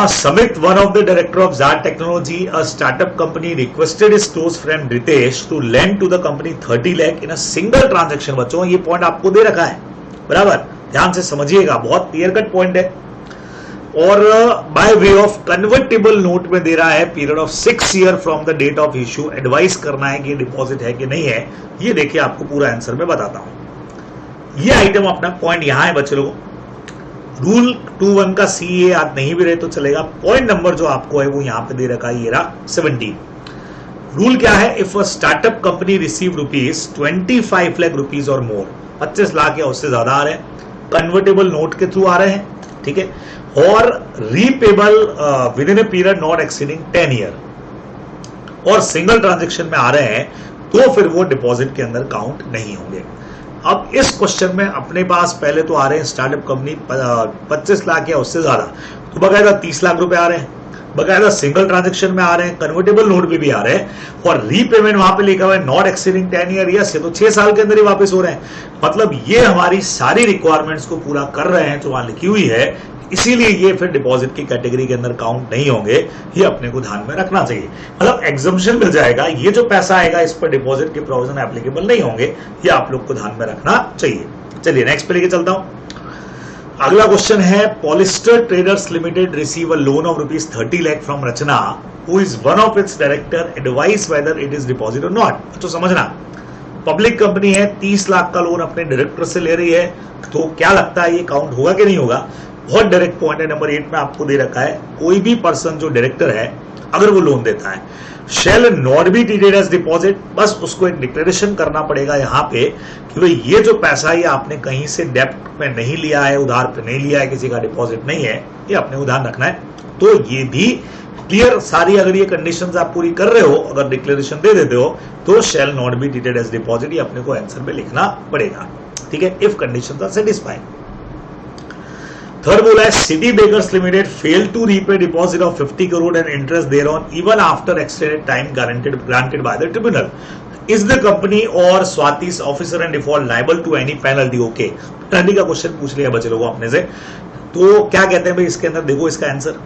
Samit, one of the director of Zart Technology, a startup company, requested his close friend Ritesh to lend to the company 30 lakh in a single transaction। बच्चों ये पॉइंट आपको दे रखा है, बराबर ध्यान से समझिएगा, बहुत क्लियर कट पॉइंट है। और by way of convertible note में दे रहा है period of 6 year from the date of issue, advice करना है कि ये डिपॉजिट है कि नहीं है। ये देखिए आपको पूरा आंसर मैं बताता हूं। ये आइटम अपना पॉइंट यहां है बच्चे लोगों। रूल 2.1 का CA याद नहीं भी रहे तो चलेगा। पॉइंट नंबर जो आपको है वो यहां पे दे रखा है, ये रहा 17। रूल क्या है? If a startup company receive ₹25 lakh rupees और मोर, 25 लाख या उससे ज्यादा आ रहे हैं, कन्वर्टेबल नोट के थ्रू आ रहे हैं, ठीक है, और repayable with in a period not exceeding 10 year, और सिंगल ट्रांजेक्शन में आ रहे हैं, तो फिर वो डिपॉजिट के अंदर काउंट नहीं होंगे। अब इस क्वेश्चन में अपने पास पहले तो आ रहे हैं स्टार्टअप कंपनी 25 लाख या उससे ज्यादा, तो बकायदा 30 लाख रुपए आ रहे हैं, बकायदा सिंगल ट्रांजेक्शन में आ रहे हैं, कन्वर्टेबल नोट भी आ रहे हैं, और रीपेमेंट वहां पे लिखा हुआ है नॉट एक्सीडिंग 10 ईयर, या से तो 6 साल के अंदर ही वापस हो रहे हैं। मतलब ये हमारी सारी रिक्वायरमेंट्स को पूरा कर रहे हैं जो वहां लिखी हुई है, इसीलिए ये फिर डिपॉजिट की कैटेगरी के अंदर काउंट नहीं होंगे। ये अपने को ध्यान में रखना चाहिए। मतलब एग्जम्पशन मिल जाएगा, ये जो पैसा आएगा इस पर डिपॉजिट के प्रोविजन एप्लीकेबल नहीं होंगे, ये आप लोग को ध्यान में रखना चाहिए। चलिए नेक्स्ट पे लेके चलता हूं। अगला क्वेश्चन है, polyester traders limited receive a loan of ₹30 lakh from Rachna, who is one of its director, advice whether it is deposit और नॉट। तो समझना, पब्लिक कंपनी है, 30 लाख का लोन अपने डायरेक्टर से ले रही है, तो क्या लगता है ये काउंट होगा कि नहीं होगा? बहुत डायरेक्ट पॉइंट है। नंबर 8 में आपको दे रखा है, कोई भी पर्सन जो डायरेक्टर है अगर वो लोन देता है, shall not be treated as deposit, बस उसको एक डिक्लेरेशन करना पड़ेगा यहाँ पे कि भाई ये जो पैसा ये आपने कहीं से डेप्ट में नहीं लिया है, उधार पे नहीं लिया है, किसी का डिपॉजिट नहीं है, ये अपने को ध्यान रखना है। तो ये भी क्लियर, सारी अगर ये कंडीशंस आप पूरी कर रहे हो, अगर डिक्लेरेशन दे देते हो, तो shall not be treated as deposit, ये अपने को आंसर में लिखना पड़ेगा, ठीक है, if conditions are satisfied. Third बोला है, City Bakers Limited fail to repay deposit of 50 crore and interest thereon even after extended time granted by the tribunal. Is the company or स्वाति's officer and default liable to any penalty? Okay, penalty का क्वेश्चन पूछ लिया बच्चे लोगों अपने से, तो क्या कहते हैं भाई इसके अंदर? देखो इसका answer,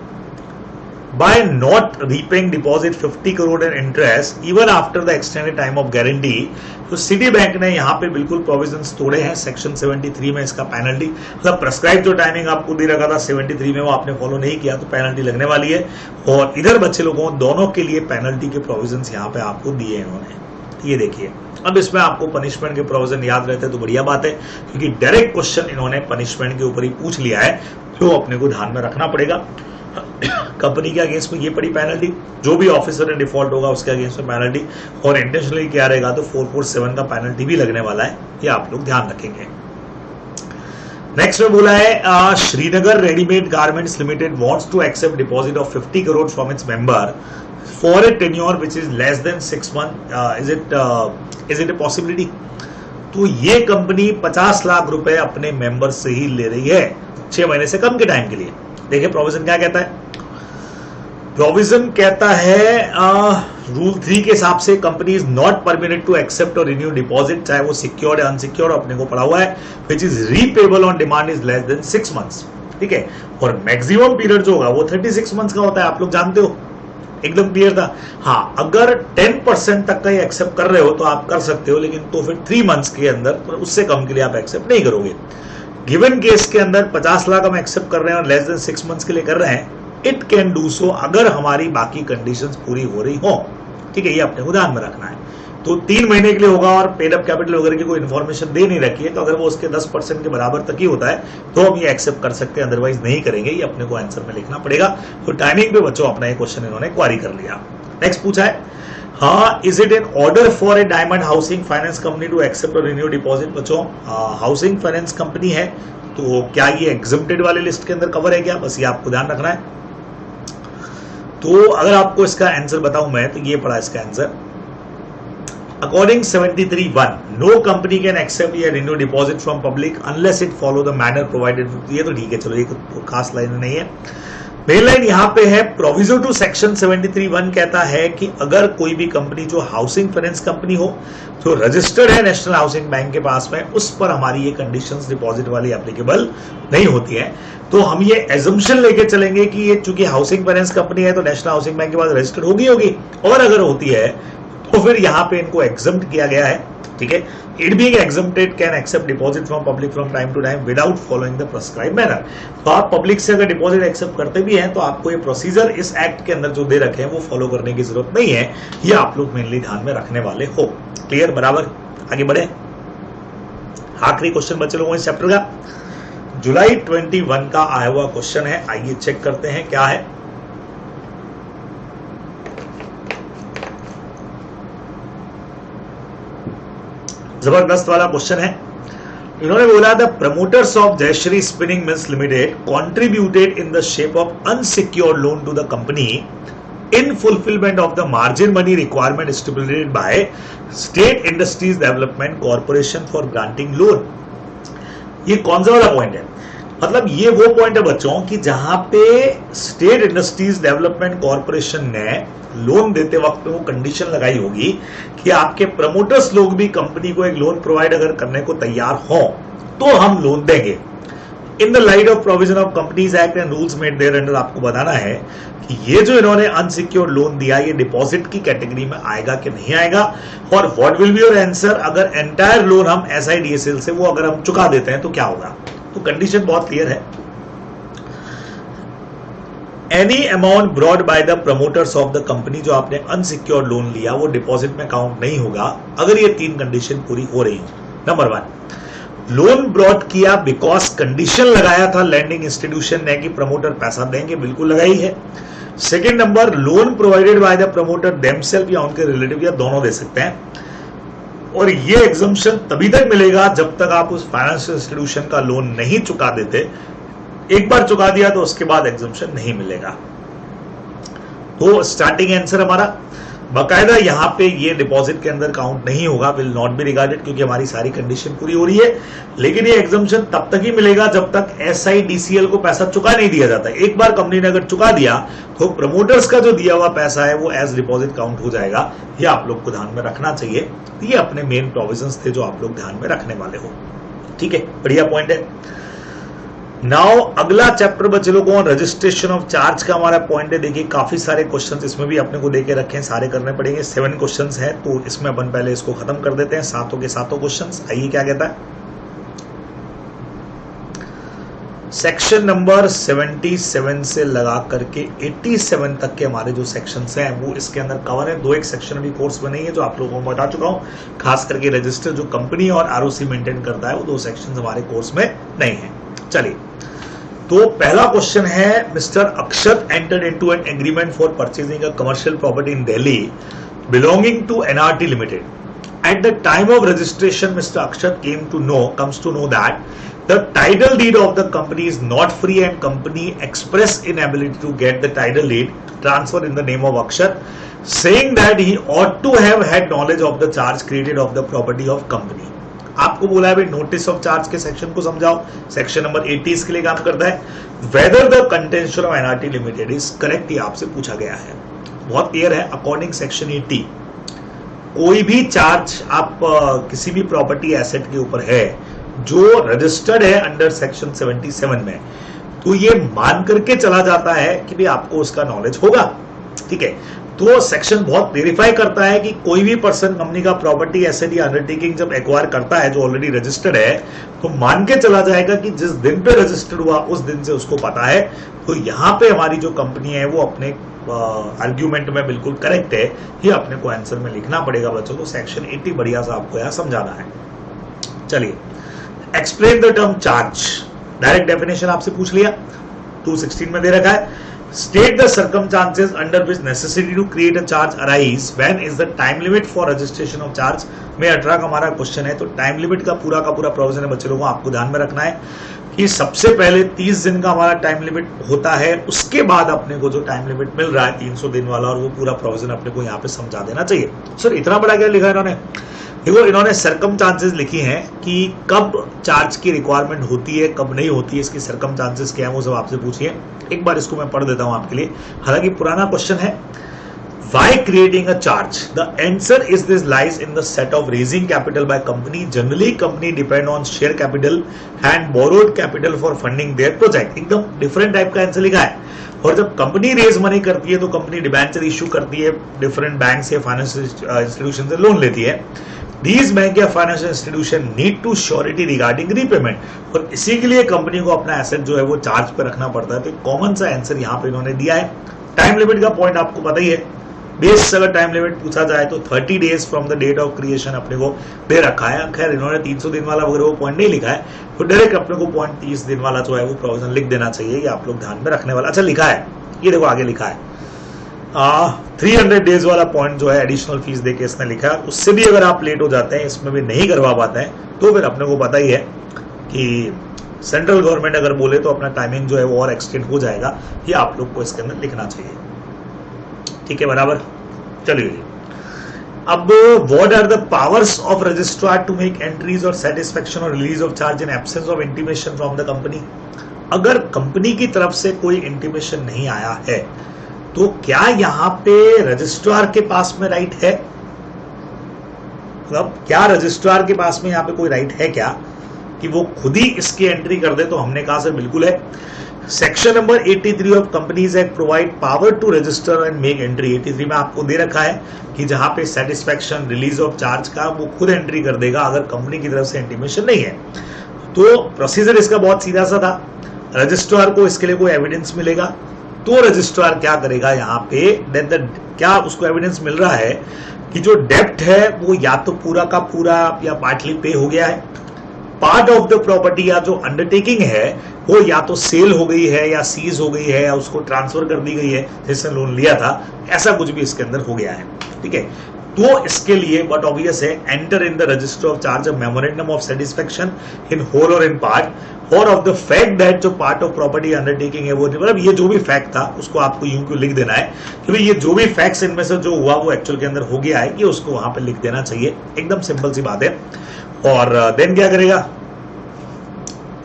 by not repaying deposit 50 crore and interest even after the extended time of guarantee, तो सिटी बैंक ने यहाँ पे बिल्कुल प्रोविजंस तोड़े हैं। सेक्शन 73 में इसका पेनल्टी, मतलब प्रेस्क्राइब जो टाइमिंग आपको दे रखा था 73 में, वो आपने फॉलो नहीं किया तो पेनल्टी लगने वाली है। और इधर बच्चे लोगों दोनों के लिए पेनल्टी के प्रोविजंस यहाँ पे आपको दिए हैं इन्होंने, ये देखिए। अब इसमें आपको पनिशमेंट के प्रोविजन याद रहते तो बढ़िया बात है, क्योंकि डायरेक्ट क्वेश्चन इन्होंने पनिशमेंट के ऊपर ही पूछ लिया है, तो अपने को ध्यान में रखना पड़ेगा। कंपनी के अगेंस्ट में ये पड़ी पेनल्टी, जो भी ऑफिसर ने डिफॉल्ट होगा उसके अगेंस्ट में पेनल्टी, और इंटेंशनली क्या रहेगा तो 447 का पेनल्टी भी लगने वाला है, ये आप लोग ध्यान रखेंगे। नेक्स्ट में बोला है, Srinagar readymade garments limited wants to accept deposit of 50 crore from its member for a tenure which is less than 6 month, is it a possibility? तो ये कंपनी 50 लाख रुपए अपने मेंबर से ही ले रही है 6 महीने से कम के टाइम के लिए। देखिए प्रोविजन क्या कहता है, प्रोविजन कहता है रूल 3 के हिसाब से company is not permitted to accept और रिन्यू डिपॉजिट, चाहे वो सिक्योर्ड या अनसिक्योर्ड, अपने को पड़ा हुआ है, which is repayable on demand is less than 6 months, ठीक है। और मैक्सिमम पीरियड जो होगा वो 36 मंथ्स का होता है, आप लोग जानते हो, एकदम क्लियर था। हाँ, अगर 10% तक का एक्सेप्ट कर रहे हो तो आप कर सकते हो, लेकिन तो फिर 3 मंथ्स के अंदर, उससे कम के लिए आप एक्सेप्ट नहीं करोगे। गिवन केस के अंदर 50 लाख हम एक्सेप्ट कर रहे हैं और लेस देन 6 मंथ्स के लिए कर रहे हैं, इट कैन डू सो अगर हमारी बाकी कंडीशंस पूरी हो रही हो, ठीक है, ये अपने को ध्यान में रखना है। तो 3 महीने के लिए होगा और पेड अप कैपिटल वगैरह की कोई इन्फॉर्मेशन दे नहीं रखी है, तो अगर वो उसके 10% के बराबर तक ही होता है तो हम ये एक्सेप्ट कर सकते हैं, अदरवाइज नहीं करेंगे, ये अपने को आंसर में लिखना पड़ेगा। तो टाइमिंग पे बच्चों अपना ये क्वेश्चन इन्होंने क्वारी कर लिया। नेक्स्ट पूछा है, हाँ, is it an order for a diamond housing finance company to accept और रिन्यू डिपॉजिट? बच्चों हाउसिंग फाइनेंस कंपनी है, तो क्या ये एग्जम्प्टेड वाले लिस्ट के अंदर कवर है क्या? बस ये आपको ध्यान रखना है। तो अगर आपको इसका आंसर बताऊं मैं, तो ये पड़ा इसका answer, according 73(1) no company can accept या renew deposit from public unless it follow the manner provided. ये तो ठीक है, चलो ये खास लाइन नहीं है। मेन लाइन यहाँ पे है, प्रोविजन टू सेक्शन 73(1) कहता है कि अगर कोई भी कंपनी जो हाउसिंग फाइनेंस कंपनी हो, जो रजिस्टर्ड है नेशनल हाउसिंग बैंक के पास में, उस पर हमारी ये कंडीशंस डिपॉजिट वाली एप्लीकेबल नहीं होती है। तो हम ये एजम्पशन लेके चलेंगे कि ये चूंकि हाउसिंग फाइनेंस कंपनी है तो नेशनल हाउसिंग बैंक के पास रजिस्टर्ड होगी, और अगर होती है तो फिर यहाँ पे इनको एग्जम्प्ट किया गया है, ठीक है। It being exempted can accept deposit from public from time to time without following the prescribe manner. तो आप पब्लिक से अगर डिपॉजिट एक्सेप्ट करते भी हैं तो आपको ये प्रोसीजर इस एक्ट के अंदर जो दे रखे हैं वो फॉलो करने की जरूरत नहीं है, ये आप लोग मेनली ध्यान में रखने वाले हो। क्लियर, बराबर, आगे बढ़े। आखिरी क्वेश्चन बचे लोगों इस चैप्टर का, जुलाई 21 का आया हुआ क्वेश्चन है, आइए चेक करते हैं क्या है। जबरदस्त वाला क्वेश्चन है। इन्होंने बोला the promoters of Jayashree spinning mills limited contributed in the shape of unsecured loan to the company in fulfilment of the margin money requirement stipulated by state industries development corporation for granting loan. ये कौन सा वाला पॉइंट है? मतलब ये वो पॉइंट है बच्चों कि जहां पे स्टेट इंडस्ट्रीज डेवलपमेंट कॉर्पोरेशन ने लोन देते वक्त वो कंडीशन लगाई होगी कि आपके प्रमोटर्स लोग भी कंपनी को एक लोन प्रोवाइड अगर करने को तैयार हो तो हम लोन देंगे। In the light of provision of companies act and rules made there under, आपको बताना है कि ये जो इन्होंने अनसिक्योर्ड लोन दिया ये डिपॉजिट की कैटेगरी में आएगा कि नहीं आएगा, और what will be your answer अगर एंटायर लोन हम SIDSL से वो अगर हम चुका देते हैं तो क्या होगा। तो कंडीशन बहुत क्लियर है, any amount brought by the promoters of the company, जो आपने अनसिक्योर्ड लोन लिया वो डिपॉजिट में काउंट नहीं होगा अगर ये 3 कंडीशन पूरी हो रही हो। नंबर 1, लोन ब्रॉड किया बिकॉज कंडीशन लगाया था लैंडिंग इंस्टीट्यूशन ने कि प्रमोटर पैसा देंगे, बिल्कुल लगाई है। Second number, loan provided by the promoter themselves या उनके रिलेटिव या दोनों दे सकते हैं, और ये एग्जम्पशन तभी तक मिलेगा जब तक आप उस फाइनेंशियल इंस्टीट्यूशन का लोन नहीं चुका देते। एक बार चुका दिया तो उसके बाद एग्जम्पशन नहीं मिलेगा। तो स्टार्टिंग आंसर हमारा बकायदा यहां पे ये डिपॉजिट के अंदर काउंट नहीं होगा, विल नॉट बी रिगार्डेड, क्योंकि हमारी सारी कंडीशन पूरी हो रही है। लेकिन ये एग्जम्पशन तब तक ही मिलेगा जब तक SIDCL को पैसा चुका नहीं दिया जाता। एक बार कंपनी ने अगर चुका दिया तो प्रमोटर्स का जो दिया हुआ पैसा है वो एज डिपॉजिट काउंट हो जाएगा। ये आप लोग को ध्यान में रखना चाहिए। ये अपने मेन प्रोविजंस थे जो आप लोग ध्यान में रखने वाले हो। ठीक है, बढ़िया पॉइंट है। नाउ अगला चैप्टर बच्चे लोगों को रजिस्ट्रेशन ऑफ चार्ज का हमारा पॉइंट है। देखिए काफी सारे क्वेश्चंस इसमें भी अपने को देके रखे हैं, सारे करने पड़ेंगे। 7 क्वेश्चंस हैं तो इसमें अपन पहले इसको खत्म कर देते हैं, सातों के सातों क्वेश्चंस। आइए क्या कहता है सेक्शन नंबर 77 से लगा करके 87 तक के हमारे जो सेक्शंस हैं वो इसके अंदर कवर है। 2 सेक्शन अभी कोर्स में नहीं है जो आप लोगों को बता चुका हूं, खास करके रजिस्टर जो कंपनी और ROC मेंटेन करता है वो 2 सेक्शंस हमारे कोर्स में नहीं है। चलिए, तो पहला क्वेश्चन है, mister Akshat entered into an agreement for purchasing a commercial property in Delhi belonging to NRT limited. At the time of registration, Mr. Akshat comes to know that the title deed of the company is not free and company express inability to get the title deed transfer in the name of Akshat, saying that he ought to have had knowledge of the charge created of the property of company. आपको बोला है भाई नोटिस ऑफ चार्ज के सेक्शन को समझाओ। सेक्शन नंबर 80 इसके लिए काम करता है। Whether the contention of NRT limited is correct, ये आपसे पूछा गया है। बहुत क्लियर है, अकॉर्डिंग सेक्शन 80 कोई भी चार्ज आप किसी भी प्रॉपर्टी एसेट के ऊपर है जो रजिस्टर्ड है अंडर सेक्शन 77 में, तो ये मान करके चला जाता है कि भाई आपको उसका नॉलेज होगा। ठीक है, तो सेक्शन बहुत क्लेरिफाई करता है कि कोई भी पर्सन कंपनी का प्रॉपर्टी एसेट या अंडरटेकिंग जब एक्वायर करता है जो ऑलरेडी रजिस्टर्ड है तो मान के चला जाएगा कि जिस दिन पे रजिस्टर्ड हुआ उस दिन से उसको पता है। तो यहाँ पे हमारी जो कंपनी है वो अपने आर्ग्यूमेंट में बिल्कुल करेक्ट है, ये अपने को आंसर में लिखना पड़ेगा बच्चों। तो सेक्शन 80 बढ़िया सा आपको यहाँ समझाना है। चलिए, explain the term charge, direct definition आपसे पूछ लिया, 216 में दे रखा है। State the circumstances under which necessity to create a charge arise. When is the time limit for registration of charge? में 18 का हमारा क्वेश्चन है। तो टाइम लिमिट का पूरा प्रोविजन है बच्चे लोगों, आपको ध्यान में रखना है कि सबसे पहले 30 दिन का हमारा टाइम लिमिट होता है, उसके बाद अपने को जो टाइम लिमिट मिल रहा है 300 दिन वाला, और वो पूरा प्रोविजन अपने को यहाँ पे समझा देना चाहिए। सर इतना बड़ा क्या लिखा है इन्होंने? देखो इन्होंने सर्कमस्टांसेस लिखी हैं कि कब चार्ज की रिक्वायरमेंट होती है कब नहीं होती है, इसकी सर्कमस्टांसेस क्या है वो सब आपसे पूछिए। एक बार इसको मैं पढ़ देता हूं आपके लिए, हालांकि पुराना क्वेश्चन है। Why creating a charge? The answer is this lies in the set of raising capital by company. Generally, company depend on share capital and borrowed capital for funding their project. एकदम डिफरेंट टाइप का आंसर लिखा है। और जब कंपनी रेज मनी करती है तो कंपनी डिबेंचर इशू करती है, डिफरेंट बैंक से फाइनेंशियल इंस्टीट्यूशन से लोन लेती है। These बैंक या financial institution need to surety regarding repayment, और इसी के लिए कंपनी को अपना एसेट जो है वो चार्ज पे रखना पड़ता है। तो कॉमन सा आंसर यहाँ पे इन्होंने दिया है। टाइम लिमिट का पॉइंट आपको पता ही है, बेस अगर टाइम लिमिट पूछा जाए तो 30 days from the date of creation अपने को दे रखा है। खैर इन्होंने 300 दिन वाला वगैरह वो पॉइंट नहीं लिखा है, तो डायरेक्ट अपने को पॉइंट 30 दिन वाला जो है वो प्रोविजन लिख देना चाहिए, ये आप लोग ध्यान में रखने वाला। अच्छा लिखा है, ये देखो आगे लिखा है 300 डेज वाला पॉइंट जो है एडिशनल फीस देके इसने लिखा है। उससे भी अगर आप लेट हो जाते हैं, इसमें भी नहीं करवा पाते हैं, तो फिर अपने को पता ही है कि सेंट्रल गवर्नमेंट अगर बोले तो अपना टाइमिंग जो है वो और एक्सटेंड हो जाएगा। ये आप लोग को इसके अंदर लिखना चाहिए, ठीक है बराबर। चलिए अब what are the powers of registrar to make entries और सेटिस्फेक्शन और release of charge in absence of intimation from the company. अगर कंपनी की तरफ से कोई इंटीमेशन नहीं आया है तो क्या यहां पे रजिस्ट्रार के पास में राइट है? मतलब क्या रजिस्ट्रार के पास में यहां पे कोई राइट है क्या कि वो खुद ही इसकी एंट्री कर दे? तो हमने कहा सर बिल्कुल है। Section number 83 of companies act provide power to register and make entry. 83 में आपको दे रखा है कि जहां पे सेटिस्फेक्शन रिलीज ऑफ चार्ज का वो खुद एंट्री कर देगा अगर कंपनी की तरफ से इंटीमेशन नहीं है। तो प्रोसीजर इसका बहुत सीधा सा था, रजिस्ट्रार को इसके लिए कोई एविडेंस मिलेगा तो रजिस्ट्रार क्या करेगा यहाँ पे, क्या उसको एविडेंस मिल रहा है कि जो डेब्ट है वो या तो पूरा का पूरा या पार्टली पे हो गया है, पार्ट ऑफ द प्रॉपर्टी या जो अंडरटेकिंग है वो या तो सेल हो गई है या सीज हो गई है या उसको ट्रांसफर कर दी गई है जिसने लोन लिया था, ऐसा कुछ भी इसके अंदर हो गया है, ठीक है। तो इसके लिए बट ऑब्वियस है enter in the register of charge a memorandum of satisfaction in whole और इन पार्ट और ऑफ द फैक्ट दैट जो पार्ट ऑफ प्रॉपर्टी अंडरटेकिंग है वो, मतलब ये जो भी फैक्ट था उसको आपको यूं क्यों लिख देना है कि भाई ये जो भी फैक्ट्स इनमें से जो हुआ वो एक्चुअल के अंदर हो गया है, ये उसको वहां पे लिख देना चाहिए। एकदम सिंपल सी बात है। और देन क्या करेगा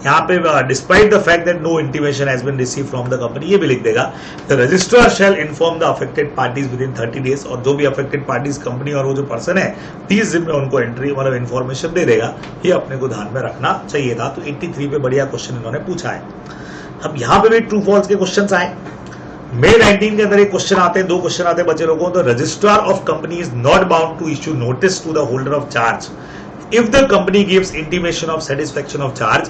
यहाँ पे, despite the fact that no intimation has been received from the company, ये भी लिख देगा the registrar shall inform the affected parties within 30 days. और जो भी अफेक्टेड पार्टीज कंपनी और वो जो पर्सन है 30 दिन में उनको एंट्री मतलब इन्फॉर्मेशन दे देगा, ये अपने को ध्यान में रखना चाहिए था। तो 83 पे बढ़िया क्वेश्चन इन्होंने पूछा है। अब यहाँ पे भी ट्रू फॉल्स के क्वेश्चन आए। May 19 के अंदर एक क्वेश्चन आते हैं, दो क्वेश्चन आते हैं बच्चे लोगों। The registrar of company is not bound to issue notice to the holder of charge if the company gives intimation of satisfaction of charge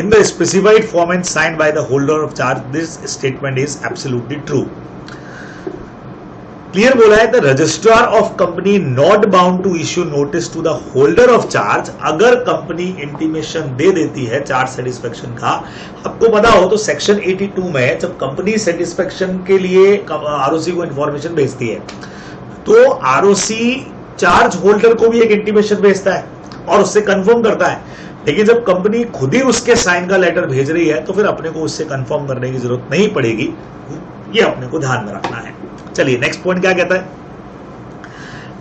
in the specified form and signed by the holder of charge. This statement is absolutely true. Clear बोला है, the registrar of company not bound to issue notice to the holder of charge. अगर कंपनी इंटीमेशन दे देती है चार्ज सेटिस्फेक्शन का, आपको पता हो तो सेक्शन 82 में जब कंपनी सेटिस्फेक्शन के लिए आरओसी को इंफॉर्मेशन भेजती है तो आरओसी चार्ज होल्डर को भी एक इंटीमेशन भेजता है और उससे कंफर्म करता है। लेकिन जब कंपनी खुद ही उसके साइन का लेटर भेज रही है तो फिर अपने को उससे कंफर्म करने की जरूरत नहीं पड़ेगी, ये अपने को ध्यान में रखना है। चलिए नेक्स्ट पॉइंट क्या कहता है,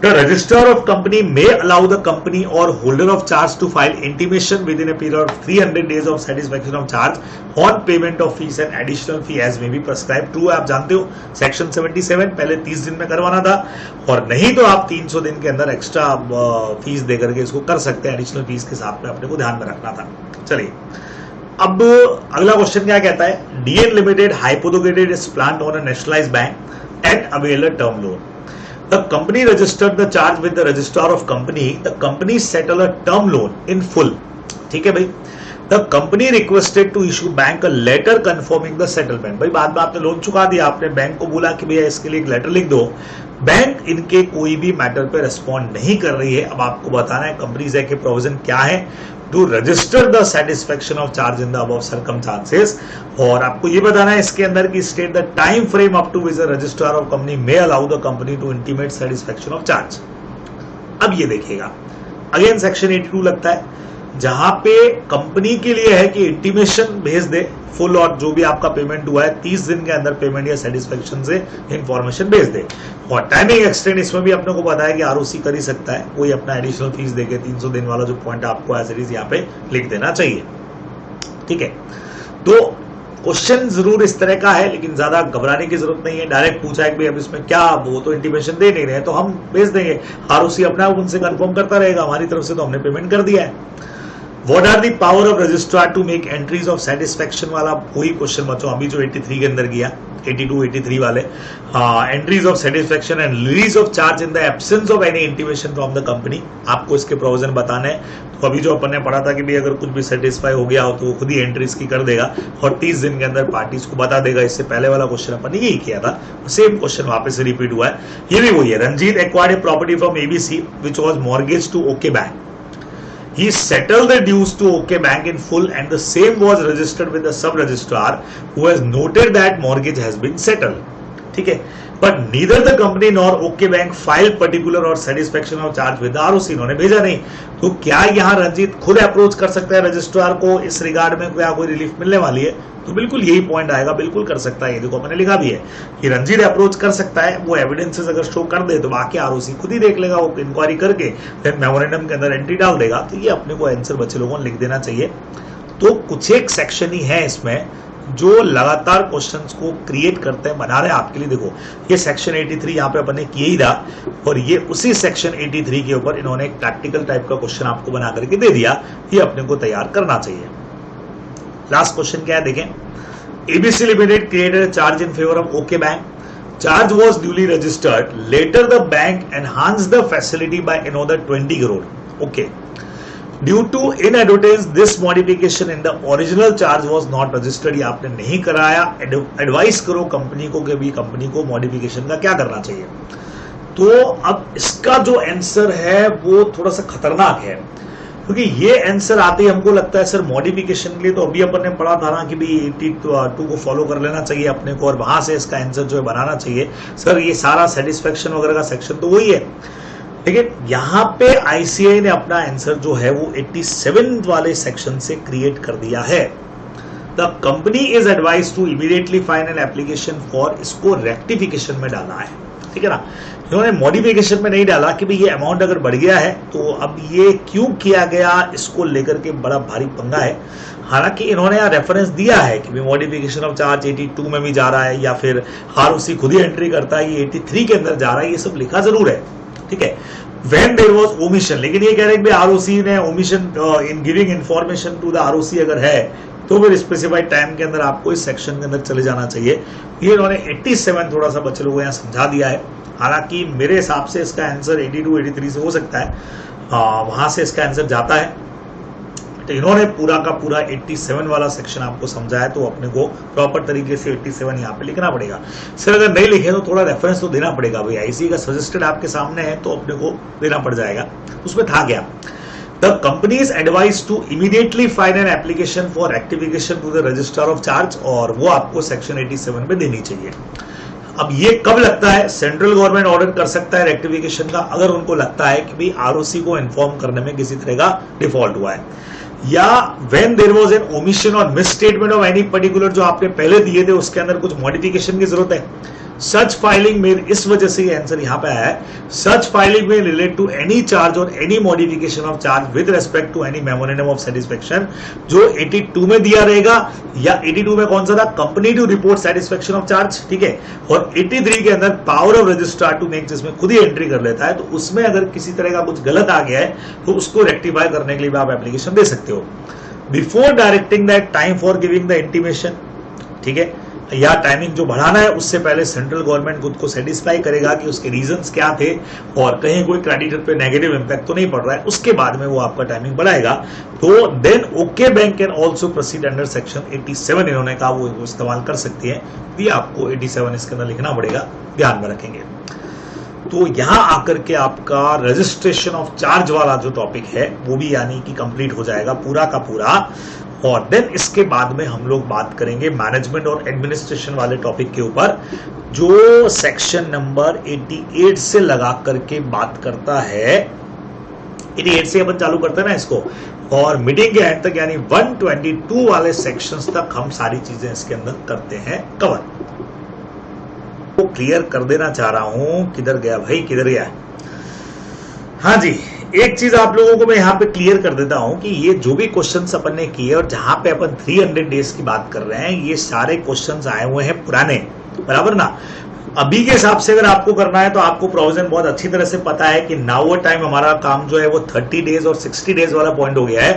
the registrar of company may allow the company or holder of charge to file intimation within a period of 300 days of satisfaction of charge on payment of fees and additional fee as may be prescribe. True है, आप जानते हो सेक्शन 77 पहले 30 दिन में करवाना था और नहीं तो आप 300 दिन के अंदर एक्स्ट्रा फीस देकर के इसको कर सकते हैं, एडिशनल फीस के साथ में अपने को ध्यान में रखना था। चलिए अब अगला क्वेश्चन क्या कहता है, DN limited hypothecated is planned on a nationalised bank and avail a term loan. The company registered the charge with the registrar of company. The company settled a term loan in full. ठीक है भाई। The company requested to issue bank a letter confirming the settlement. भाई बाद में आपने लोन चुका दिया, आपने बैंक को बोला कि भैया इसके लिए एक लेटर लिख दो। बैंक इनके कोई भी मैटर पे रिस्पॉन्ड नहीं कर रही है। अब आपको बताना है कंपनीज एक्ट के प्रोविजन क्या है to register the satisfaction of charge in the above circumstances. और आपको ये बताना है इसके अंदर की state the time frame up to which the registrar of company may allow the company to intimate satisfaction of charge. अब ये देखिएगा अगेन सेक्शन 82 लगता है जहां पे कंपनी के लिए है कि इंटीमेशन भेज दे फुल और जो भी आपका पेमेंट हुआ है 30 दिन के अंदर पेमेंट या सेटिस्फेक्शन से इंफॉर्मेशन भेज दे। और टाइमिंग एक्सटेंड इसमें भी अपने को पता है कि आरओसी कर ही सकता है, कोई अपना एडिशनल फीस देके 300 दिन वाला जो पॉइंट आपको एज इट इज यहाँ पे लिख देना चाहिए। ठीक है, तो क्वेश्चन जरूर इस तरह का है लेकिन ज्यादा घबराने की जरूरत नहीं है। डायरेक्ट पूछा है कि अब इसमें क्या, वो तो इंटीमेशन दे नहीं रहे तो हम भेज देंगे, आरओसी अपना उनसे कंफर्म करता रहेगा, हमारी तरफ से तो हमने पेमेंट कर दिया है। What are the power of registrar to make entries of satisfaction वाला वही क्वेश्चन बच्चों अभी जो 83 के अंदर किया, 82 83 वाले, entries of satisfaction and release of charge in the absence of any intimation from the company, आपको इसके प्रोविजन बताने हैं। तो अभी जो अपन ने पढ़ा था कि भाई अगर कुछ भी सेटिस्फाई हो गया हो तो वो खुद ही एंट्रीज की कर देगा और 30 दिन के अंदर पार्टीज को बता देगा। इससे पहले वाला क्वेश्चन अपन ने यही किया था, सेम क्वेश्चन वापस से रिपीट हुआ है, ये भी वही है। Ranjit acquired a property from ABC which was mortgage to okay bank. He settled the dues to OK Bank in full and the same was registered with the sub-registrar who has noted that mortgage has been settled. ठीक है, but neither the company nor OK Bank filed particular or satisfaction of charge with the ROC. इन्होंने भेजा नहीं, तो क्या यहाँ रंजीत खुद अप्रोच कर सकता है रजिस्ट्रार को इस रिगार्ड में क्या कोई रिलीफ मिलने वाली है? तो बिल्कुल यही पॉइंट आएगा, बिल्कुल कर सकता है। ये देखो मैंने लिखा भी है कि रंजीत अप्रोच कर सकता है, वो एविडेंसेस अगर शो कर दे तो बाकी आरओसी खुद ही देख लेगा, वो इंक्वायरी करके फिर मेमोरेंडम के अंदर एंट्री डाल देगा। तो ये अपने को आंसर बच्चे लोगों ने लिख देना चाहिए। तो कुछ एक सेक्शन ही है इसमें जो लगातार क्वेश्चंस को क्रिएट करते हैं, बना रहे हैं आपके लिए। देखो ये सेक्शन 83 यहाँ पे अपन ने किया ही था और ये उसी सेक्शन 83 के ऊपर इन्होंने एक प्रैक्टिकल टाइप का क्वेश्चन आपको बना करके दे दिया, ये अपने को तैयार करना चाहिए। लास्ट क्वेश्चन क्या है देखें, ABC Limited created a charge in favor of OK Bank. Charge was duly registered. Later the bank enhanced the facility by another 20 crore. Okay. Due to inadvertence, this modification in the original charge was not registered. ये आपने नहीं कराया, एडवाइस करो कंपनी को कि भी कंपनी को मॉडिफिकेशन का क्या करना चाहिए। तो अब इसका जो आंसर है वो थोड़ा सा खतरनाक है, क्योंकि ये आंसर आते ही हमको लगता है सर मॉडिफिकेशन के लिए तो अभी अपन ने पढ़ा था ना कि भाई 82 को फॉलो कर लेना चाहिए अपने को और वहां से इसका आंसर जो है बनाना चाहिए। सर ये सारा सेटिस्फेक्शन वगैरह का सेक्शन तो वही है, लेकिन यहाँ पे आईसीआई ने अपना आंसर जो है वो 87 वाले सेक्शन से क्रिएट कर दिया है। The company is advise to immediately file an application for, इसको रेक्टिफिकेशन में डालना है, ठीक है ना। इन्होंने मॉडिफिकेशन में नहीं डाला कि भाई ये अमाउंट अगर बढ़ गया है तो अब ये क्यों किया गया, इसको लेकर के बड़ा भारी पंगा है। हालांकि इन्होंने यहाँ रेफरेंस दिया है कि मॉडिफिकेशन ऑफ चार्ज 82 में भी जा रहा है या फिर आरओसी खुद ही एंट्री करता है, ये 83 के अंदर जा रहा है, ये सब लिखा जरूर है, ठीक है। When there was omission, लेकिन ये कह रहे हैं कि आरओसी ने omission in giving information to the ROC अगर है तो फिर स्पेसिफाइड टाइम के अंदर आपको इस सेक्शन के अंदर चले जाना चाहिए। ये इन्होंने 87 थोड़ा सा बच्चे लोगों को यहाँ समझा दिया है। हालांकि मेरे हिसाब से इसका आंसर 82 83 से हो सकता है, वहां से इसका आंसर जाता है। तो इन्होंने पूरा का पूरा 87 वाला सेक्शन आपको समझाया, तो अपने को प्रॉपर तरीके से 87 यहाँ पे लिखना पड़ेगा। सर अगर नहीं लिखे तो थोड़ा रेफरेंस तो देना पड़ेगा भाई, आईसी का सजेस्टेड आपके सामने है तो अपने को देना पड़ जाएगा। उसमें था क्या, the company is advise to immediately file an application for rectification to the registrar of charge, और वो आपको सेक्शन 87 में देनी चाहिए। अब ये कब लगता है, सेंट्रल गवर्नमेंट ऑर्डर कर सकता है रेक्टिफिकेशन का अगर उनको लगता है कि भाई आरओसी को इन्फॉर्म करने में किसी तरह का डिफॉल्ट हुआ है, या when there was an omission और मिसस्टेटमेंट ऑफ एनी पर्टिकुलर, जो आपने पहले दिए थे उसके अंदर कुछ मॉडिफिकेशन की जरूरत है। सच फाइलिंग में, इस वजह से ये आंसर यहां पे आया है, सच फाइलिंग में रिलेट टू एनी चार्ज और any modification of charge with respect to any memorandum of satisfaction, जो 82 में दिया रहेगा, या 82 में कौन सा था, company to report satisfaction of charge, ठीक है। और 83 के अंदर power of registrar to make, जिसमें खुद ही एंट्री कर लेता है, तो उसमें अगर किसी तरह का कुछ गलत आ गया है तो उसको रेक्टिफाई करने के लिए भी आप एप्लीकेशन दे सकते हो। Before directing that time for giving the intimation, ठीक है, या टाइमिंग जो बढ़ाना है उससे पहले सेंट्रल गवर्नमेंट खुद को सेटिस्फाई करेगा कि उसके रीजंस क्या थे और कहीं कोई क्रेडिटर पे नेगेटिव इंपैक्ट तो नहीं पड़ रहा है, उसके बाद में वो आपका टाइमिंग बढ़ाएगा। तो then okay bank can also proceed under section 87, इन्होंने कहा वो इस्तेमाल कर सकती है। ये आपको 87 इसके अंदर लिखना पड़ेगा, ध्यान में रखेंगे। तो यहां आकर के आपका रजिस्ट्रेशन ऑफ चार्ज वाला जो टॉपिक है वो भी यानी कि कंप्लीट हो जाएगा पूरा का पूरा। और देन इसके बाद में हम लोग बात करेंगे मैनेजमेंट और एडमिनिस्ट्रेशन वाले टॉपिक के ऊपर, जो सेक्शन नंबर 88 से लगा करके बात करता है। 88 से अपन चालू करते हैं ना इसको, और मीटिंग के एंड तक यानी 122 वाले सेक्शंस तक हम सारी चीजें इसके अंदर करते हैं कवर। तो क्लियर कर देना चाह रहा हूं, किधर गया भाई, किधर गया। हाँ जी, एक चीज आप लोगों को मैं यहाँ पे क्लियर कर देता हूं कि ये जो भी क्वेश्चंस अपन ने किए और जहां पे अपन 300 डेज की बात कर रहे हैं, ये सारे क्वेश्चंस आए हुए हैं पुराने, बराबर ना। अभी के हिसाब से अगर आपको करना है तो आपको प्रोविजन बहुत अच्छी तरह से पता है कि नाउ टाइम हमारा काम जो है वो 30 डेज और 60 डेज वाला पॉइंट हो गया है,